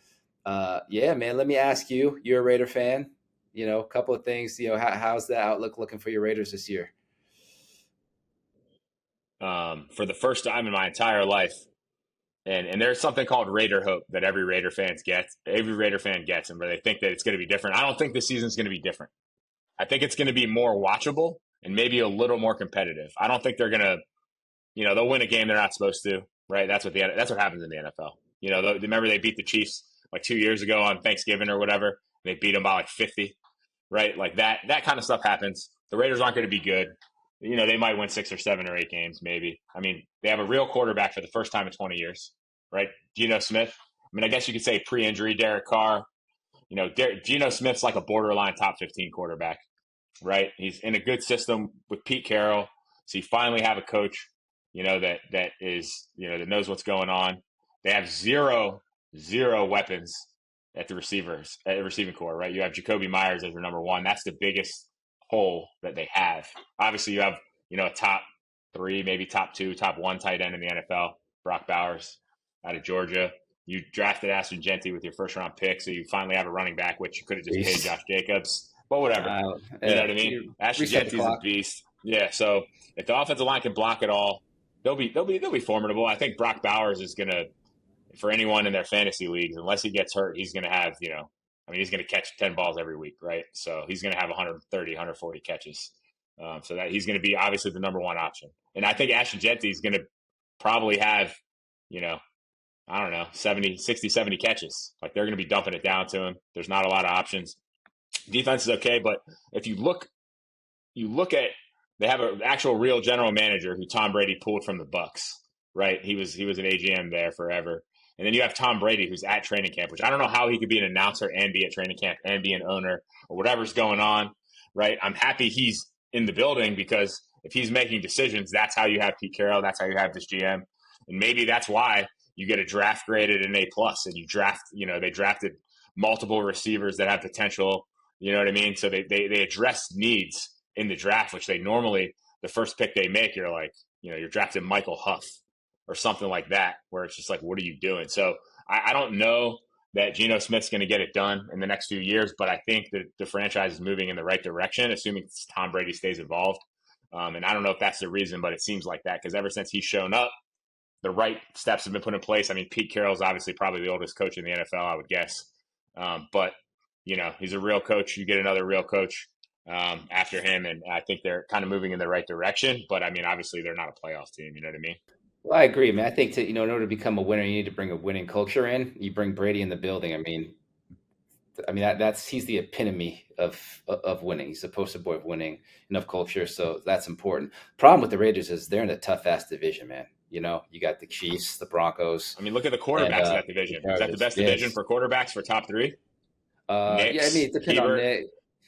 yeah, man, let me ask you, you're a Raider fan, a couple of things, how's the outlook looking for your Raiders this year? For the first time in my entire life, and there's something called Raider hope that every Raider fan gets, and where they think that it's going to be different. I don't think this season's going to be different. I think it's going to be more watchable and maybe a little more competitive. I don't think they're going to, they'll win a game they're not supposed to, right? That's what happens in the NFL. Remember they beat the Chiefs like 2 years ago on Thanksgiving or whatever. They beat them by like 50, right? Like that kind of stuff happens. The Raiders aren't going to be good. They might win 6 or 7 or 8 games, maybe. I mean, they have a real quarterback for the first time in 20 years, right? Geno Smith. I mean, I guess you could say pre-injury Derek Carr. Geno Smith's like a borderline top 15 quarterback, right? He's in a good system with Pete Carroll. So you finally have a coach, that is, that knows what's going on. They have zero weapons at the receiving core, right? You have Jacoby Myers as your number one. That's the biggest hole that they have. Obviously, you have, a top 3, maybe top 2, top 1 tight end in the NFL, Brock Bowers out of Georgia. You drafted Ashton Genty with your first-round pick, so you finally have a running back, which you could have just paid Josh Jacobs. But whatever. You know what I mean? Ashton Genty's a beast. Yeah, so if the offensive line can block it all, they'll be formidable. I think Brock Bowers is going to, for anyone in their fantasy leagues, unless he gets hurt, he's going to have, he's going to catch 10 balls every week, right? So he's going to have 130, 140 catches. So that he's going to be obviously the number one option. And I think Ashton Genty is going to probably have, 60, 70 catches. Like they're going to be dumping it down to him. There's not a lot of options. Defense is okay, but if you look at, they have an actual real general manager who Tom Brady pulled from the Bucks, right? He was an AGM there forever. And then you have Tom Brady, who's at training camp, which I don't know how he could be an announcer and be at training camp and be an owner or whatever's going on, right? I'm happy he's in the building because if he's making decisions, that's how you have Pete Carroll. That's how you have this GM. And maybe that's why you get a draft graded an A+, and you draft, they drafted multiple receivers that have potential, you know what I mean? So they address needs in the draft, which they normally, the first pick they make, you're like, you're drafting Michael Huff or something like that, where it's just like, what are you doing? So I don't know that Geno Smith's going to get it done in the next few years, but I think that the franchise is moving in the right direction, assuming Tom Brady stays involved. And I don't know if that's the reason, but it seems like that because ever since he's shown up, the right steps have been put in place. I mean, Pete Carroll's obviously probably the oldest coach in the NFL, I would guess. But, he's a real coach. You get another real coach after him, and I think they're kind of moving in the right direction. But, I mean, obviously they're not a playoff team. You know what I mean? Well, I agree, man. I think in order to become a winner, you need to bring a winning culture in. You bring Brady in the building. I mean, he's the epitome of winning. He's the poster boy of winning and of culture. So that's important. Problem with the Raiders is they're in a tough ass division, man. You got the Chiefs, the Broncos. I mean, look at the quarterbacks of that division. Is that the best division for quarterbacks for top 3? Knicks, yeah, I mean, it depends on Nick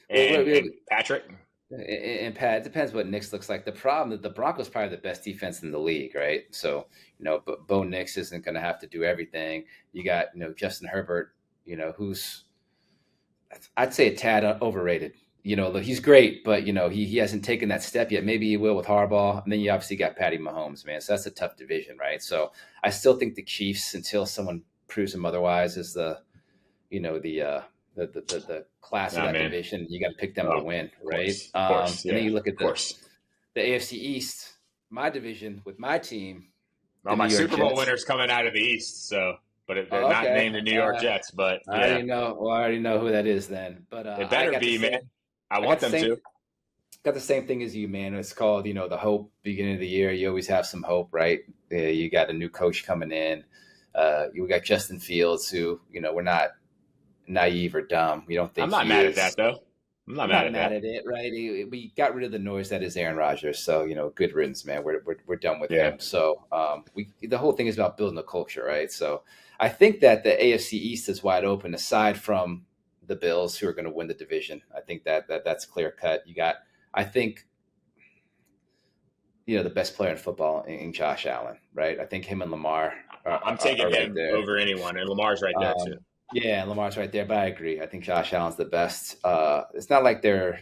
and Patrick. And Pat, it depends what Nix looks like. The problem is the Broncos probably the best defense in the league, right? So, but Bo Nix isn't going to have to do everything. You got, Justin Herbert, who's, I'd say a tad overrated. He's great, but, he hasn't taken that step yet. Maybe he will with Harbaugh. And then you obviously got Patty Mahomes, man. So that's a tough division, right? So I still think the Chiefs, until someone proves them otherwise, is the class of that division. You got to pick them to win, right? Of course, and then you look at the AFC East, my division with my team. Well, my Super Bowl winner's coming out of the East, so they're not named the New York Jets, but yeah. I already know who that is then. But it better be, man. I want them to. Got the same thing as you, man. It's called, the hope. Beginning of the year, you always have some hope, right? You got a new coach coming in. We got Justin Fields, who we're not naive or dumb. We don't think I'm not mad at that, though. I'm not mad at it, right? We got rid of the noise that is Aaron Rodgers, so good riddance, man. We're done with him. So the whole thing is about building a culture, right? So I think that the AFC East is wide open, aside from the Bills, who are going to win the division. I think that's clear cut. You got, I think, the best player in football in Josh Allen, right? I think him and Lamar. I'm taking him right over anyone, and Lamar's right there too. Yeah, Lamar's right there, but I agree. I think Josh Allen's the best. It's not like they're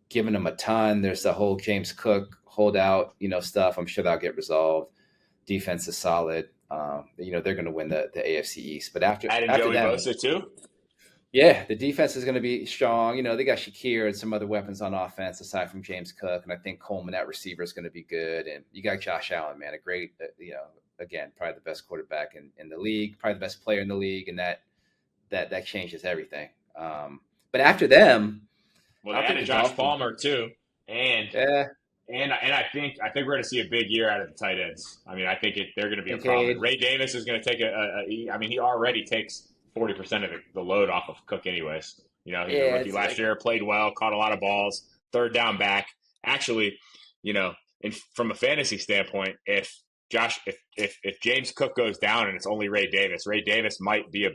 giving him a ton. There's the whole James Cook holdout, stuff. I'm sure that'll get resolved. Defense is solid. They're going to win the AFC East. But after Joey them, Bosa too. yeah, the defense is going to be strong. They got Shakir and some other weapons on offense aside from James Cook, and I think Coleman at receiver is going to be good. And you got Josh Allen, man, a great, again, probably the best quarterback in the league, probably the best player in the league, and that changes everything. But after them, well, they added Josh Palmer too, and yeah. And I think we're going to see a big year out of the tight ends. I mean, I think they're going to be a problem. Ray Davis is going to take he already takes 40% of the load off of Cook anyways. He's a rookie last year, played well, caught a lot of balls, third down back. Actually, from a fantasy standpoint, if James Cook goes down and it's only Ray Davis might be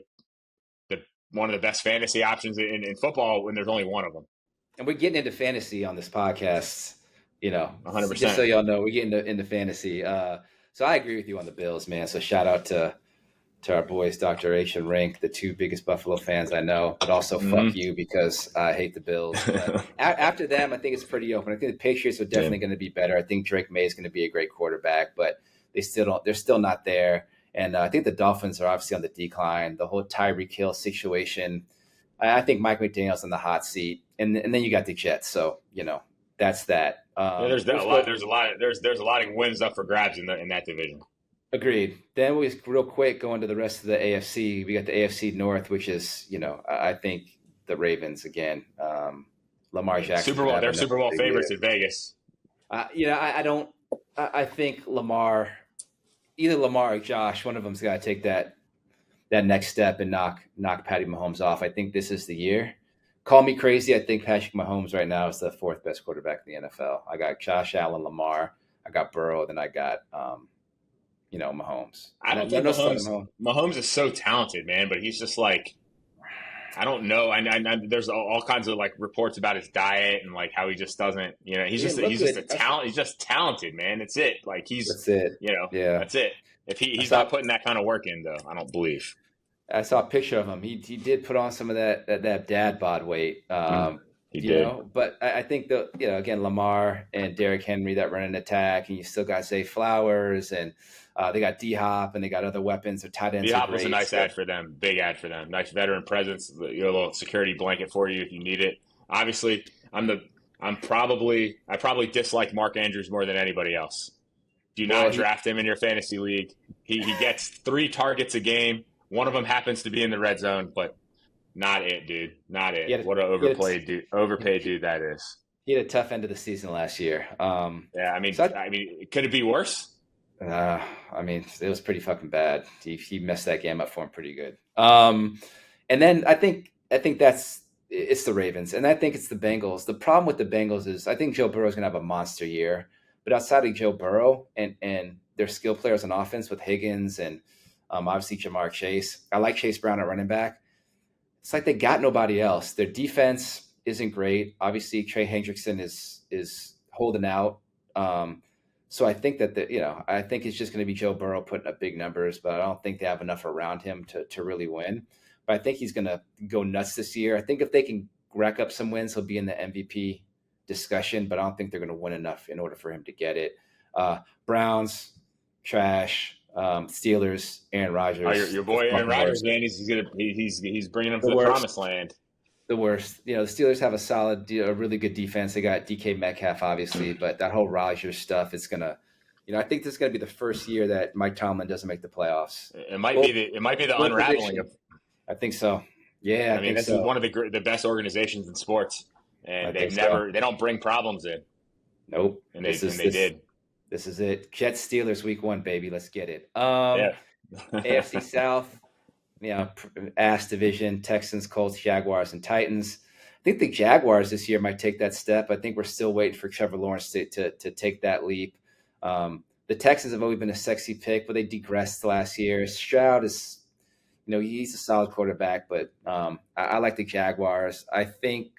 one of the best fantasy options in football when there's only one of them. And we're getting into fantasy on this podcast. 100%. Just so y'all know, we're getting into fantasy. So I agree with you on the Bills, man. So shout out to our boys, Dr. H and Rink, the two biggest Buffalo fans I know, but also fuck you because I hate the Bills. After them, I think it's pretty open. I think the Patriots are definitely going to be better. I think Drake May is going to be a great quarterback, but they're still not there. And I think the Dolphins are obviously on the decline. The whole Tyreek Hill situation. I think Mike McDaniel's in the hot seat, and then you got the Jets. So that's that. There's a lot of wins up for grabs in that division. Agreed. Then we real quick go into the rest of the AFC. We got the AFC North, which is I think the Ravens again. Lamar Jackson. They're Super Bowl favorites in Vegas. I think either Lamar or Josh, one of them's got to take that next step and knock Patty Mahomes off. I think this is the year. Call me crazy. I think Patrick Mahomes right now is the fourth best quarterback in the NFL. I got Josh Allen, Lamar. I got Burrow. Then I got, Mahomes. I don't think Mahomes is so talented, man, but he's just like, I don't know. I there's all kinds of like reports about his diet and like how he just doesn't, he's just a talent. He's just talented, man. That's it. Like that's it. That's it. If he's not putting that kind of work in, though, I don't believe. I saw a picture of him. He did put on some of that dad bod weight. He did. But I think again, Lamar and Derrick Henry that run an attack, and you still got Zay Flowers, and they got D-Hop, and they got other weapons. Their tight ends. D-Hop was a nice ad for them. Big ad for them. Nice veteran presence. A little security blanket for you if you need it. Obviously, I probably dislike Mark Andrews more than anybody else. Do not draft him in your fantasy league. He gets 3 targets a game. One of them happens to be in the red zone, but not it, dude. Not it. What an overpaid dude that is. He had a tough end of the season last year. Could it be worse? It was pretty fucking bad. He messed that game up for him pretty good. And then I think it's the Ravens, and I think it's the Bengals. The problem with the Bengals is I think Joe Burrow is going to have a monster year, but outside of Joe Burrow and their skill players on offense with Higgins and obviously Jamar Chase. I like Chase Brown at running back. It's like they got nobody else. Their defense isn't great. Obviously, Trey Hendrickson is holding out. So I think that I think it's just going to be Joe Burrow putting up big numbers, but I don't think they have enough around him to really win. But I think he's going to go nuts this year. I think if they can rack up some wins, he'll be in the MVP discussion, but I don't think they're going to win enough in order for him to get it. Browns, trash. Steelers, Aaron Rodgers. Your boy Aaron Rodgers, man. He's bringing them to the promised land. The worst. The Steelers have a really good defense. They got DK Metcalf, obviously, but that whole Rodgers stuff is gonna. I think this is gonna be the first year that Mike Tomlin doesn't make the playoffs. It might be the unraveling of. I think so. Yeah, I think this is one of the best organizations in sports, and they don't bring problems in. Nope. And they did. This is it. Jets Steelers week 1, baby. Let's get it. AFC South, ass division, Texans, Colts, Jaguars, and Titans. I think the Jaguars this year might take that step. I think we're still waiting for Trevor Lawrence to take that leap. The Texans have always been a sexy pick, but they digressed last year. Stroud is, he's a solid quarterback, but I like the Jaguars. I think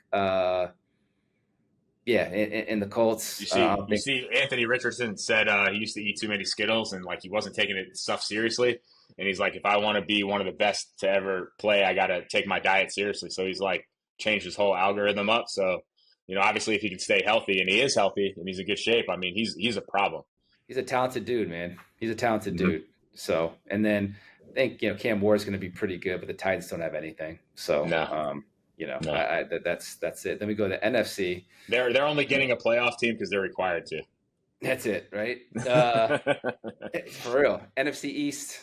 in the Colts. You see, Anthony Richardson said he used to eat too many Skittles and like he wasn't taking it stuff seriously. And he's like, if I want to be one of the best to ever play, I got to take my diet seriously. So he's like changed his whole algorithm up. So, obviously if he can stay healthy, and he is healthy and he's in good shape, I mean, he's a problem. He's a talented dude, man. He's a talented Mm-hmm. dude. So, and then I think Cam Ward's going to be pretty good, but the Titans don't have anything. So, No. No. That's it. Then we go to NFC. They're only getting a playoff team because they're required to. That's it, right? For real. NFC East.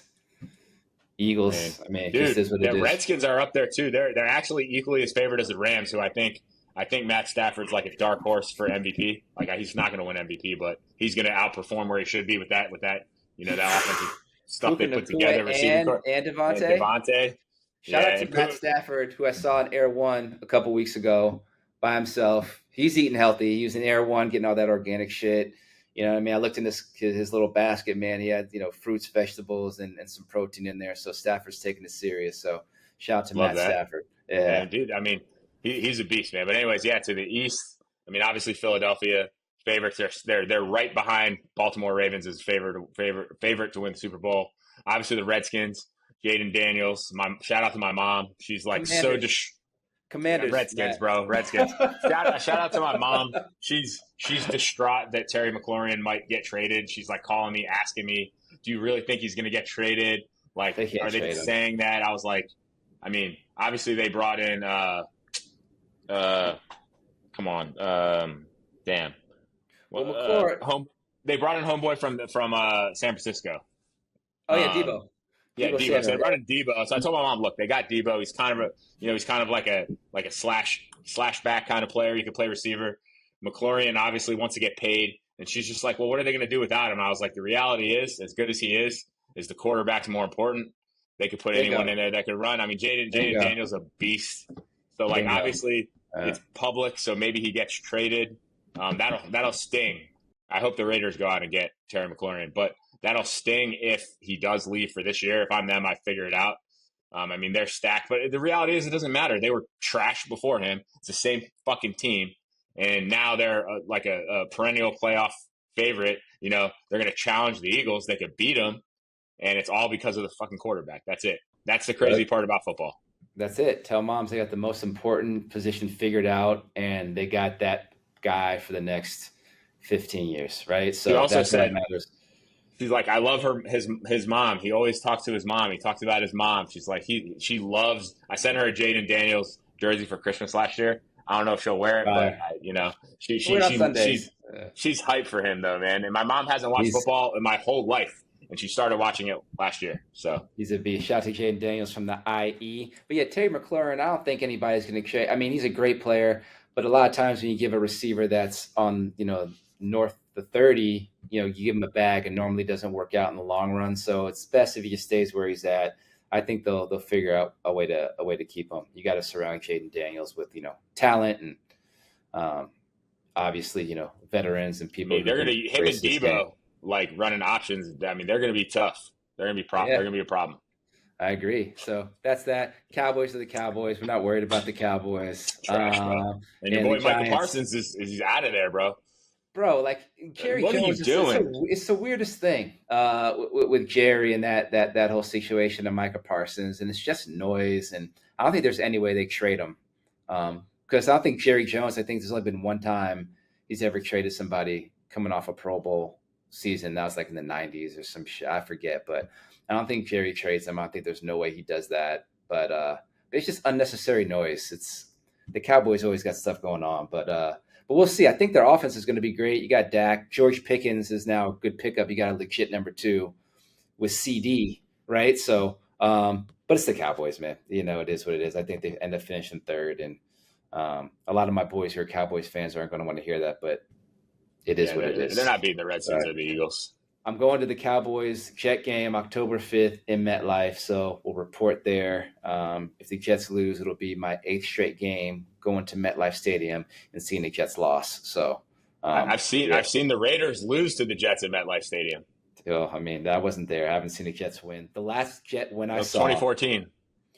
Eagles. I mean, dude, this is what it the is. Redskins are up there too. They're actually equally as favored as the Rams, who I think Matt Stafford's like a dark horse for MVP. Like, he's not going to win MVP, but he's going to outperform where he should be with that that offensive stuff they put together. And Devontae. Shout out to Matt Stafford, who I saw in Air One a couple weeks ago by himself. He's eating healthy. He was in Air One getting all that organic shit. You know what I mean? I looked in his little basket, man. He had, fruits, vegetables, and some protein in there. So Stafford's taking it serious. So shout out to Matt Stafford. Yeah, dude. I mean, he's a beast, man. But anyways, to the East. I mean, obviously Philadelphia favorites. They're right behind Baltimore Ravens as favorite to win the Super Bowl. Obviously the Redskins, Jaden Daniels. Shout out to my mom. She's like Commanders. Redskins, bro. Redskins. shout out to my mom. She's distraught that Terry McLaurin might get traded. She's like calling me, asking me, "Do you really think he's going to get traded? Like, are they just saying that?" I was like, I mean, obviously they brought in come on, damn. Well, they brought in homeboy from San Francisco. Oh yeah, Debo. Yeah, Debo. So they brought in Debo. So I told my mom, look, they got Debo. He's kind of like a slash back kind of player. You can play receiver. McLaurin obviously wants to get paid, and she's just like, well, what are they going to do without him? I was like, the reality is, as good as he is the quarterback's more important. They could put anyone in there that could run. I mean, Jaden Daniels a beast. So like, obviously it's public, so maybe he gets traded. That'll sting. I hope the Raiders go out and get Terry McLaurin, but that'll sting if he does leave for this year. If I'm them, I figure it out. I mean, they're stacked, but the reality is it doesn't matter. They were trash before him. It's the same fucking team, and now they're like a perennial playoff favorite. They're going to challenge the Eagles. They could beat them, and it's all because of the fucking quarterback. That's it. That's the crazy part about football. That's it. Tell moms they got the most important position figured out, and they got that guy for the next 15 years, right? So that's what matters. She's like, I love his mom. He always talks to his mom. He talks about his mom. She's like, she loves. I sent her a Jaden Daniels jersey for Christmas last year. I don't know if she'll wear it, but she's hyped for him though, man. And my mom hasn't watched football in my whole life, and she started watching it last year. So he's a beast. Shout out to Jaden Daniels from the IE. But yeah, Terry McLaurin, I don't think anybody's going to trade. I mean, he's a great player, but a lot of times when you give a receiver that's on north the 30, you give him a bag, and normally doesn't work out in the long run. So it's best if he just stays where he's at. I think they'll figure out a way to keep him. You got to surround Jaden Daniels with talent and obviously veterans and people. They're going to him and Debo like running options. I mean, they're going to be tough. They're going to be They're going to be a problem. I agree. So that's that. Cowboys are the Cowboys. We're not worried about the Cowboys. Trash, bro. And your boy Michael Parsons is out of there, bro. Bro, like Jerry what Jones, are you doing? It's the weirdest thing with Jerry and that whole situation of Micah Parsons, and it's just noise. And I don't think there's any way they trade him because I don't think Jerry Jones. I think there's only been one time he's ever traded somebody coming off a Pro Bowl season. That was like in the 90s or some shit. I forget, but I don't think Jerry trades him. I don't think there's no way he does that. But it's just unnecessary noise. It's the Cowboys always got stuff going on, but we'll see. I think their offense is going to be great. You got Dak. George Pickens is now a good pickup. You got a legit number 2 with CD, right? So, but it's the Cowboys, man. It is what it is. I think they end up finishing third. And a lot of my boys who are Cowboys fans aren't going to want to hear that, but it is what it is. They're not beating the Redskins or the Eagles. I'm going to the Cowboys Jet game October 5th in MetLife, so we'll report there. If the Jets lose, it'll be my 8th straight game going to MetLife Stadium and seeing the Jets loss. So I've seen the Raiders lose to the Jets at MetLife Stadium. I mean, I wasn't there. I haven't seen the Jets win. The last Jet win I saw 2014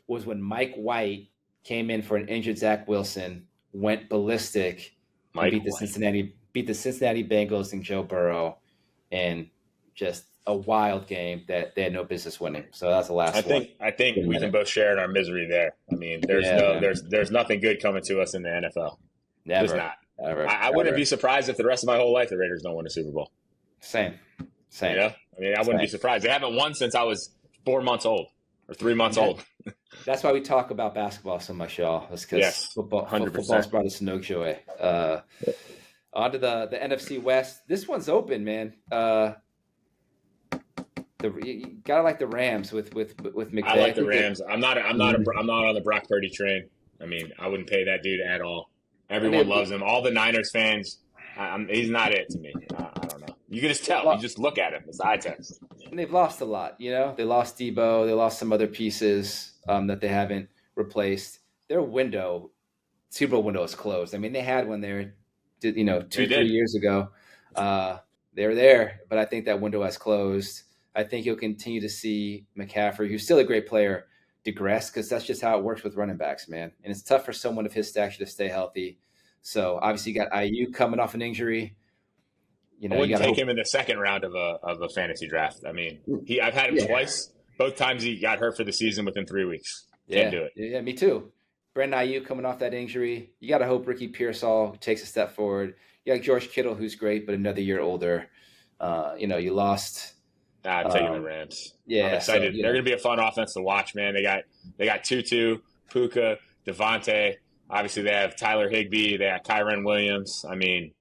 was when Mike White came in for an injured Zach Wilson, went ballistic, and beat the Cincinnati Bengals and Joe Burrow, and just a wild game that they had no business winning. So that's the last one. I think we can both share in our misery there. I mean, there's nothing good coming to us in the NFL. Never. There's not. Ever, I wouldn't ever. be surprised if the rest of my whole life the Raiders don't win a Super Bowl. Same, You same, know, I mean, I wouldn't be same. surprised. They haven't won since I was 4 months old or 3 months And old. that's why we talk about basketball so much, y'all. It's because Yes, football's 100%. brought us no joy. On to the NFC West. This one's open, man. You gotta like the Rams with McVay. I like the think Rams. I'm not. I'm not on the Brock Purdy train. I mean, I wouldn't pay that dude at all. Everyone loves him. All the Niners fans. He's not it to me. I don't know. You can just tell. You just look at him. It's the eye test. And they've lost a lot. You know, they lost Debo. They lost some other pieces that they haven't replaced. Their Super Bowl window is closed. I mean, they had one there, 2-3 years ago. They were there, but I think that window has closed. I think you'll continue to see McCaffrey, who's still a great player, digress because that's just how it works with running backs, man. And it's tough for someone of his stature to stay healthy. So obviously, you got IU coming off an injury. I wouldn't take him in the second round of a fantasy draft. I mean, I've had him twice. Both times he got hurt for the season within 3 weeks. Can't do it. Yeah, me too. Brandon Ayuk coming off that injury. You got to hope Ricky Pearsall takes a step forward. You got George Kittle, who's great, but another year older. You lost. I'm taking the Rams. Yeah, I'm excited. They're going to be a fun offense to watch, man. They got Tutu, Puka, Devontae. Obviously, they have Tyler Higbee. They have Kyren Williams. I mean,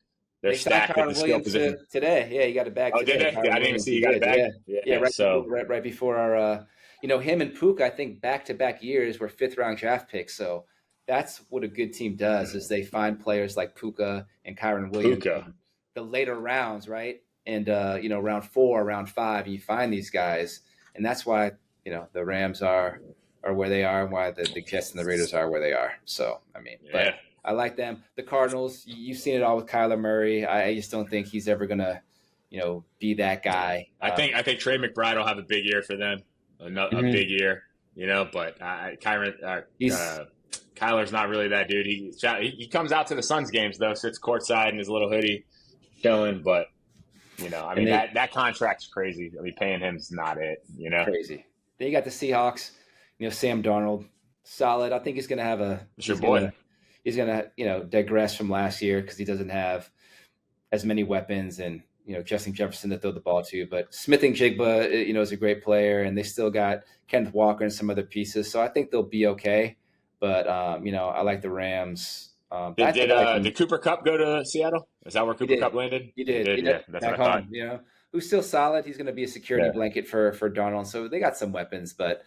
they're stacked with the skill position. Today. Yeah, he got a bag today. Did they? I didn't even see he got a bag. Yeah, right before our him and Puka, I think back-to-back years were 5th-round draft picks. So that's what a good team does is they find players like Puka and Kyren Williams in the later rounds, right? And, round 4, round 5, you find these guys. And that's why, the Rams are where they are and why the Jets and the Raiders are where they are. So, I mean, but I like them. The Cardinals, you've seen it all with Kyler Murray. I just don't think he's ever going to, be that guy. I think Trey McBride will have a big year for them. A big year, but Kyler's not really that dude. He comes out to the Suns games, though, sits courtside in his little hoodie, chilling, but that contract's crazy. I mean, paying him's not it, Crazy. Then you got the Seahawks, Sam Darnold, solid. I think he's going to have it's your boy. He's going to, digress from last year because he doesn't have as many weapons and, Justin Jefferson to throw the ball to. But Smith and Jigba, is a great player, and they still got Kenneth Walker and some other pieces. So I think they'll be okay. But, I like the Rams. Did Cooper Kupp go to Seattle? Is that where Cooper Kupp landed? He did. Yeah, that's back what I thought. home, who's still solid. He's going to be a security blanket for Darnold. So they got some weapons, but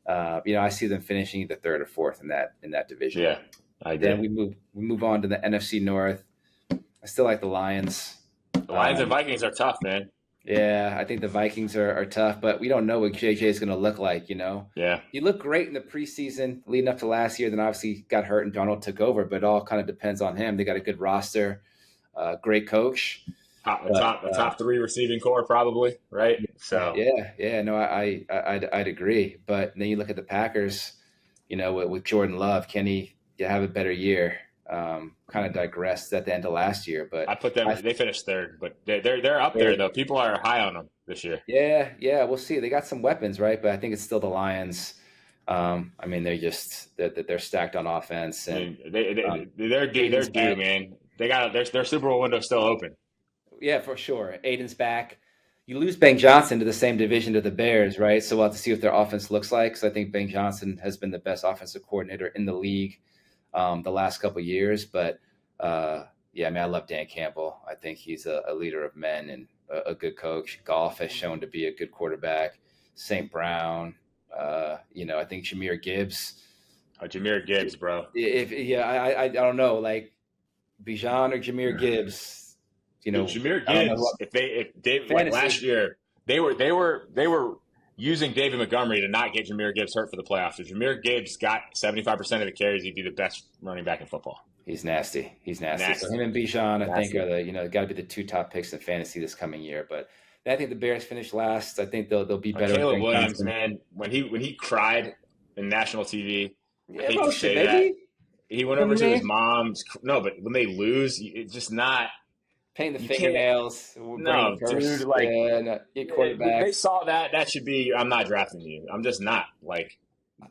I see them finishing either 3rd or 4th in that division. Yeah, I agree. Then we move on to the NFC North. I still like the Lions. The Lions and Vikings are tough, man. Yeah, I think the Vikings are tough, but we don't know what JJ is going to look like, Yeah. He looked great in the preseason leading up to last year, then obviously got hurt and Darnold took over, but it all kind of depends on him. They got a good roster, great coach. Top 3 receiving core probably, right? So no, I'd agree. But then you look at the Packers, with Jordan Love, can he have a better year? Kind of digressed at the end of last year, but I put them. They finished 3rd, but they're up there though. People are high on them this year. Yeah, we'll see. They got some weapons, right? But I think it's still the Lions. They're stacked on offense, and they're due, man. They got their Super Bowl window still open. Yeah, for sure. Aiden's back. You lose Ben Johnson to the same division to the Bears, right? So we'll have to see what their offense looks like. So I think Ben Johnson has been the best offensive coordinator in the league the last couple of years. But I love Dan Campbell. I think he's a leader of men and a good coach. Goff has shown to be a good quarterback. St. Brown, I think Jahmyr Gibbs. Jahmyr Gibbs, bro. I don't know, like Bijan or Jahmyr Gibbs. Jahmyr Gibbs. Last year, they were using David Montgomery to not get Jahmyr Gibbs hurt for the playoffs. If Jahmyr Gibbs got 75% of the carries, he'd be the best running back in football. He's nasty. So him and Bijan, I think, are got to be the 2 top picks in fantasy this coming year. But I think the Bears finished last. I think they'll be better. Caleb Williams, man, when he cried in national TV, I hate to say that. He went over to his mom's. No, but when they lose, it's just not. Paint the fingernails. No, dude, quarterback. They saw that. That should be. I'm not drafting you. I'm just not. Like,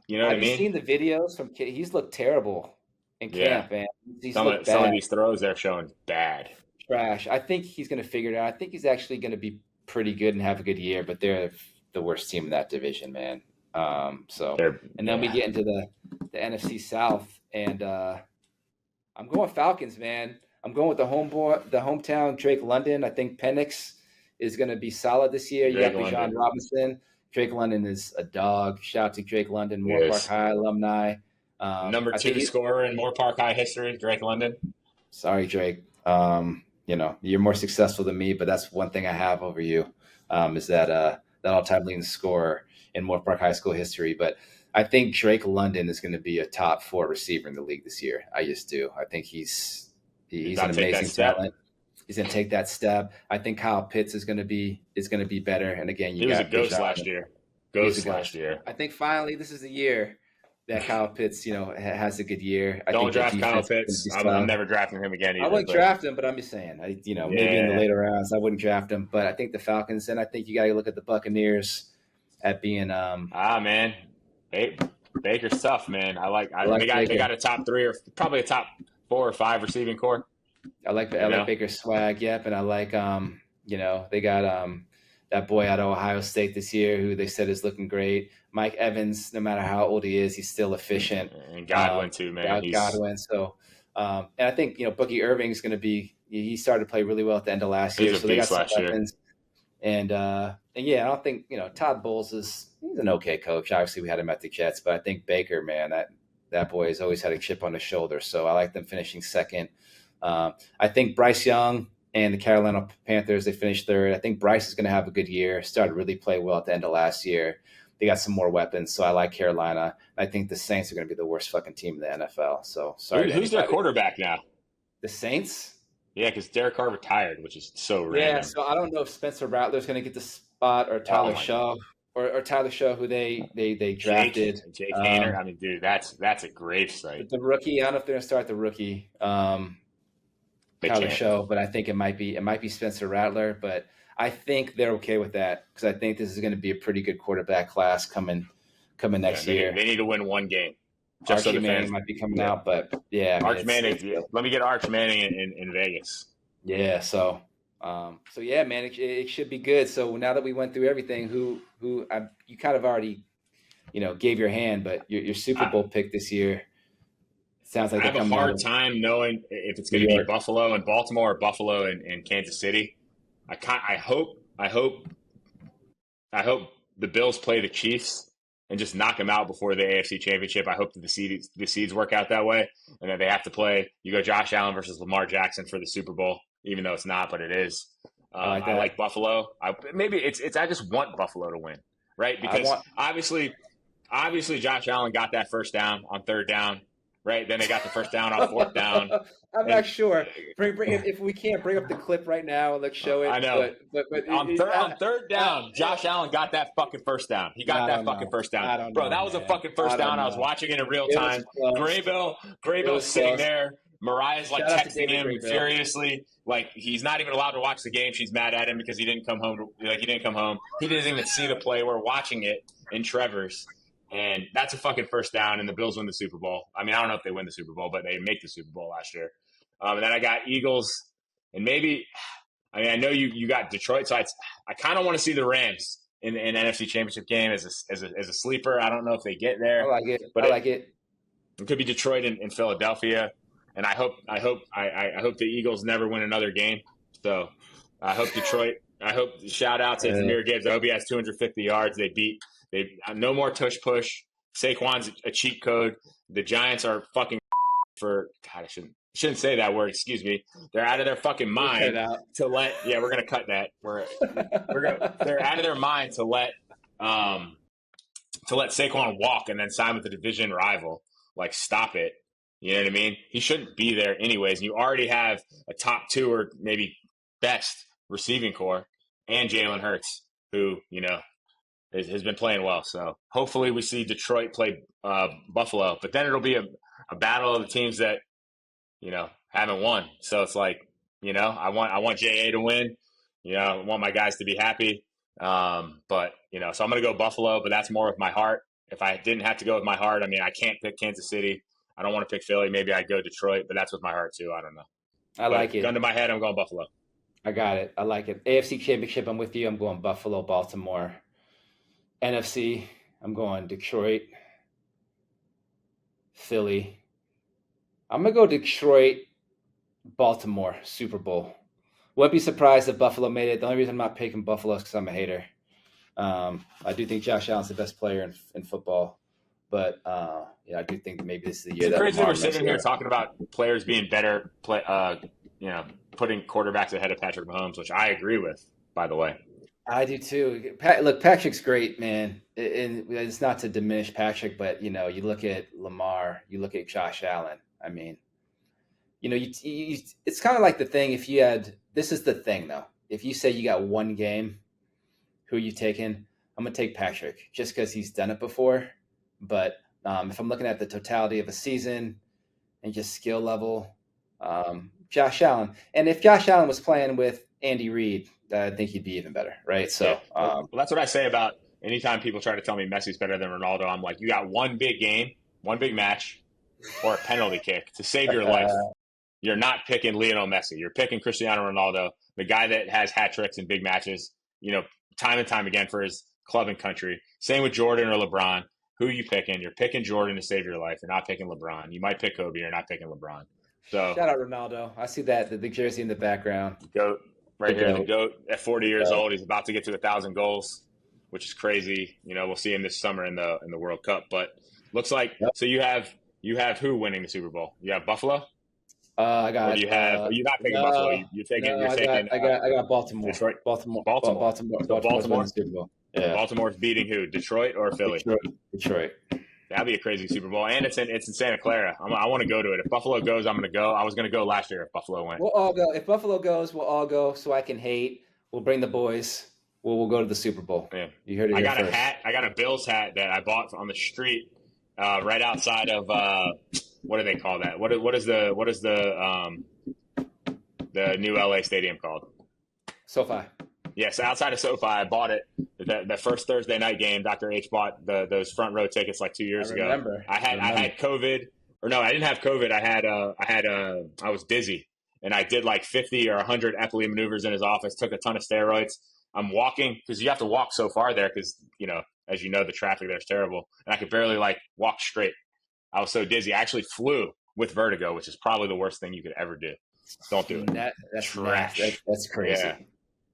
you know what I mean? Have you seen the videos from? He's looked terrible in Yeah. camp, man. He's Some looked of some of bad, these throws they're showing bad. trash. I think he's going to figure it out. I think he's actually going to be pretty good and have a good year, but they're the worst team in that division, man. So, They're and then we get into the NFC South, and I'm going Falcons, man. I'm going with the hometown Drake London. I think Penix is going to be solid this year. You Drake got Bijan London. Robinson. Drake London is a dog. Shout out to Drake London, Moore Park Yes. High alumni. Number I think 2 scorer in Moore Park High history, Drake London. sorry, Drake. You're more successful than me, but that's one thing I have over you, is that all-time leading scorer in Moore Park High School history. But I think Drake London is going to be a top 4 receiver in the league this year. I just do. I think he's an amazing talent. He's going to take that step. I think Kyle Pitts is going to be better. And again, He was a ghost last year. Last year. I think finally this is the year that Kyle Pitts, has a good year. I Don't think draft Kyle Pitts. I'm never drafting him again either. I wouldn't draft him, but I'm just saying, maybe in the later rounds I wouldn't draft him. But I think the Falcons, and I think you got to look at the Buccaneers at being. Man, Baker's tough, man. They got a top 3 or probably a top 4 or 5 receiving core. I like Baker's swag. Yep, and I like they got that boy out of Ohio State this year who they said is looking great. Mike Evans, no matter how old he is, he's still efficient. And Godwin too, man. Godwin. So, and I think Boogie Irving is going to be. He started to play really well at the end of last year. So they got some weapons. And yeah, I don't think Todd Bowles he's an okay coach. Obviously, we had him at the Jets, but I think Baker, man, that boy has always had a chip on his shoulder. So I like them finishing second. I think Bryce Young and the Carolina Panthers, they finished third. I think Bryce is going to have a good year. Started to really play well at the end of last year. They got some more weapons, so I like Carolina. I think the Saints are going to be the worst fucking team in the NFL. So sorry. Who's their quarterback now? The Saints? Yeah, because Derek Carr retired, which is so random. Yeah, so I don't know if Spencer Rattler's going to get the spot or Tyler Shaw. Or Tyler Shaw, who they drafted. Jake Haener. I mean, dude, that's a grave site. The rookie, I don't know if they're going to start the rookie. Tyler Show, but I think it might be Spencer Rattler, but I think they're okay with that because I think this is going to be a pretty good quarterback class coming next year. They need to win one game. Just Archie Manning might be coming out, but yeah, Arch Manning. Let me get Arch Manning in Vegas. Yeah, so yeah, man, it should be good. So now that we went through everything, you kind of already, gave your hand, but your Super Bowl pick this year. Sounds like I have a hard time knowing if it's going to be Buffalo and Baltimore or Buffalo and Kansas City. I hope the Bills play the Chiefs and just knock them out before the AFC Championship. I hope that the seeds work out that way, and then they have to play. You go Josh Allen versus Lamar Jackson for the Super Bowl, even though it's not, but it is. I like Buffalo. I just want Buffalo to win, right? Because obviously Josh Allen got that first down on third down. Right, then they got the first down on fourth down. I'm not sure. Bring if we can't bring up the clip right now and let's show it. I know. But on third down, Josh Allen got that fucking first down. He got that fucking first down. Bro, that was a fucking first down. I was watching it in real time. Grayville's sitting there. Mariah's like texting him furiously. Like he's not even allowed to watch the game. She's mad at him because he didn't come home. He didn't come home. He didn't even see the play. We're watching it in Trevor's. And that's a fucking first down, and the Bills win the Super Bowl. I mean, I don't know if they win the Super Bowl, but they make the Super Bowl last year. And then I got Eagles, and I know you got Detroit, so I kind of want to see the Rams in an NFC Championship game as a sleeper. I don't know if they get there. I like it. But I like it. It could be Detroit and Philadelphia, and I hope the Eagles never win another game. So I hope Detroit. I hope shout out to Jahmyr Gibbs. I hope he has 250 yards. They no more tush push. Saquon's a cheat code. The Giants are fucking for God. I shouldn't say that word. Excuse me. They're out of their fucking mind to let. Yeah, we're gonna cut that. They're out of their mind to let Saquon walk and then sign with the division rival. Like, stop it. You know what I mean? He shouldn't be there anyways. And you already have a top 2 or maybe best receiving core and Jalen Hurts, who has been playing well. So hopefully we see Detroit play Buffalo, but then it'll be a battle of the teams that, haven't won. So it's like, I want JA to win, I want my guys to be happy. So I'm going to go Buffalo, but that's more with my heart. If I didn't have to go with my heart, I mean, I can't pick Kansas City. I don't want to pick Philly. Maybe I'd go Detroit, but that's with my heart too. I don't know. I But like it. gun to my head, I'm going Buffalo. I got it. I like it. AFC Championship, I'm with you. I'm going Buffalo, Baltimore. NFC, I'm going Detroit, Philly. I'm going to go Detroit, Baltimore, Super Bowl. Wouldn't be surprised if Buffalo made it. The only reason I'm not picking Buffalo is because I'm a hater. I do think Josh Allen's the best player in football. But, yeah, I do think maybe this is the year It's that crazy Lamar we're sitting here messes up. talking about players being better, putting quarterbacks ahead of Patrick Mahomes, which I agree with, by the way. I do too. Look, Patrick's great, man. And it's not to diminish Patrick, but, you look at Lamar, you look at Josh Allen. I mean, it's kind of like the thing if you had – this is the thing, though. If you say you got one game, who are you taking? I'm going to take Patrick just because he's done it before. But if I'm looking at the totality of a season and just skill level, Josh Allen. And if Josh Allen was playing with Andy Reid, I think he'd be even better, right? So, well, that's what I say about anytime people try to tell me Messi's better than Ronaldo. I'm like, you got one big game, one big match, or a penalty kick to save your life. You're not picking Lionel Messi. You're picking Cristiano Ronaldo, the guy that has hat tricks in big matches, time and time again for his club and country. Same with Jordan or LeBron. Who are you picking? You're picking Jordan to save your life. You're not picking LeBron. You might pick Kobe. You're not picking LeBron. So shout out Ronaldo. I see that, the jersey in the background. GOAT right here. The GOAT at 40 years old. He's about to get to 1,000 goals, which is crazy. We'll see him this summer in the World Cup. But looks like so you have who winning the Super Bowl? You have Buffalo. I got. You're not picking Buffalo. You're taking. I got Baltimore. Detroit. Baltimore. Baltimore. Super Bowl. Yeah. Baltimore's beating who? Detroit or Philly? Detroit. That'd be a crazy Super Bowl, and it's in Santa Clara. I want to go to it. If Buffalo goes, I'm going to go. I was going to go last year if Buffalo went. We'll all go. If Buffalo goes, we'll all go. So I can hate. We'll bring the boys. We'll go to the Super Bowl. Yeah. You heard it. I got first. a hat. I got a Bills hat that I bought on the street, right outside of what do they call that? What is the new LA stadium called? SoFi. Yes, outside of SoFi, I bought it. The first Thursday night game, Dr. H bought those front row tickets like 2 years ago. I had COVID, or no, I didn't have COVID. I was dizzy, and I did like 50 or 100 Epley maneuvers in his office. Took a ton of steroids. I'm walking because you have to walk so far there because as you know, the traffic there's terrible, and I could barely walk straight. I was so dizzy. I actually flew with vertigo, which is probably the worst thing you could ever do. Don't do it. That's trash. That's crazy. Yeah.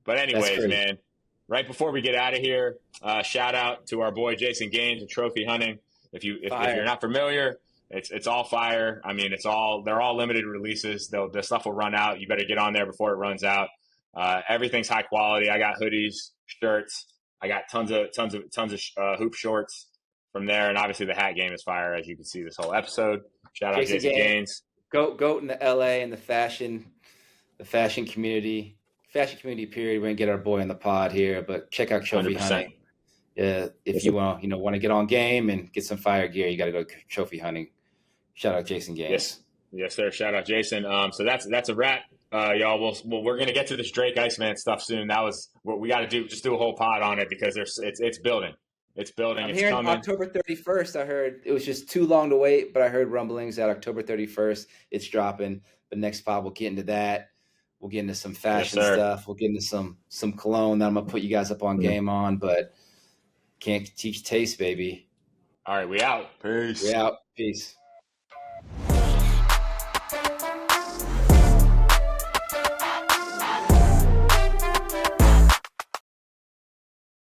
But anyways, man, right before we get out of here, shout out to our boy Jason Gaines and Trophy Hunting. If you're not familiar, it's all fire. I mean, they're all limited releases. The stuff will run out. You better get on there before it runs out. Everything's high quality. I got hoodies, shirts. I got tons of hoop shorts from there, and obviously the hat game is fire, as you can see this whole episode. Shout out Jason Gaines. Goat in the LA and the fashion community. Fashion community period. We're gonna get our boy in the pod here, but check out Trophy 100%. Hunting. If you want to get on game and get some fire gear, you got to go Trophy Hunting. Shout out Jason Gaines. Yes, sir. Shout out Jason. So that's a wrap, y'all. We're gonna get to this Drake Iceman stuff soon. That was what we got to do. Just do a whole pod on it because it's building. It's building. I'm it's hearing coming. October 31st. I heard it was just too long to wait, but I heard rumblings that October 31st it's dropping. The next pod we'll get into that. We'll get into some fashion stuff. We'll get into some cologne that I'm gonna put you guys up on game on, but can't teach taste, baby. All right, we out. Peace. We out. Peace.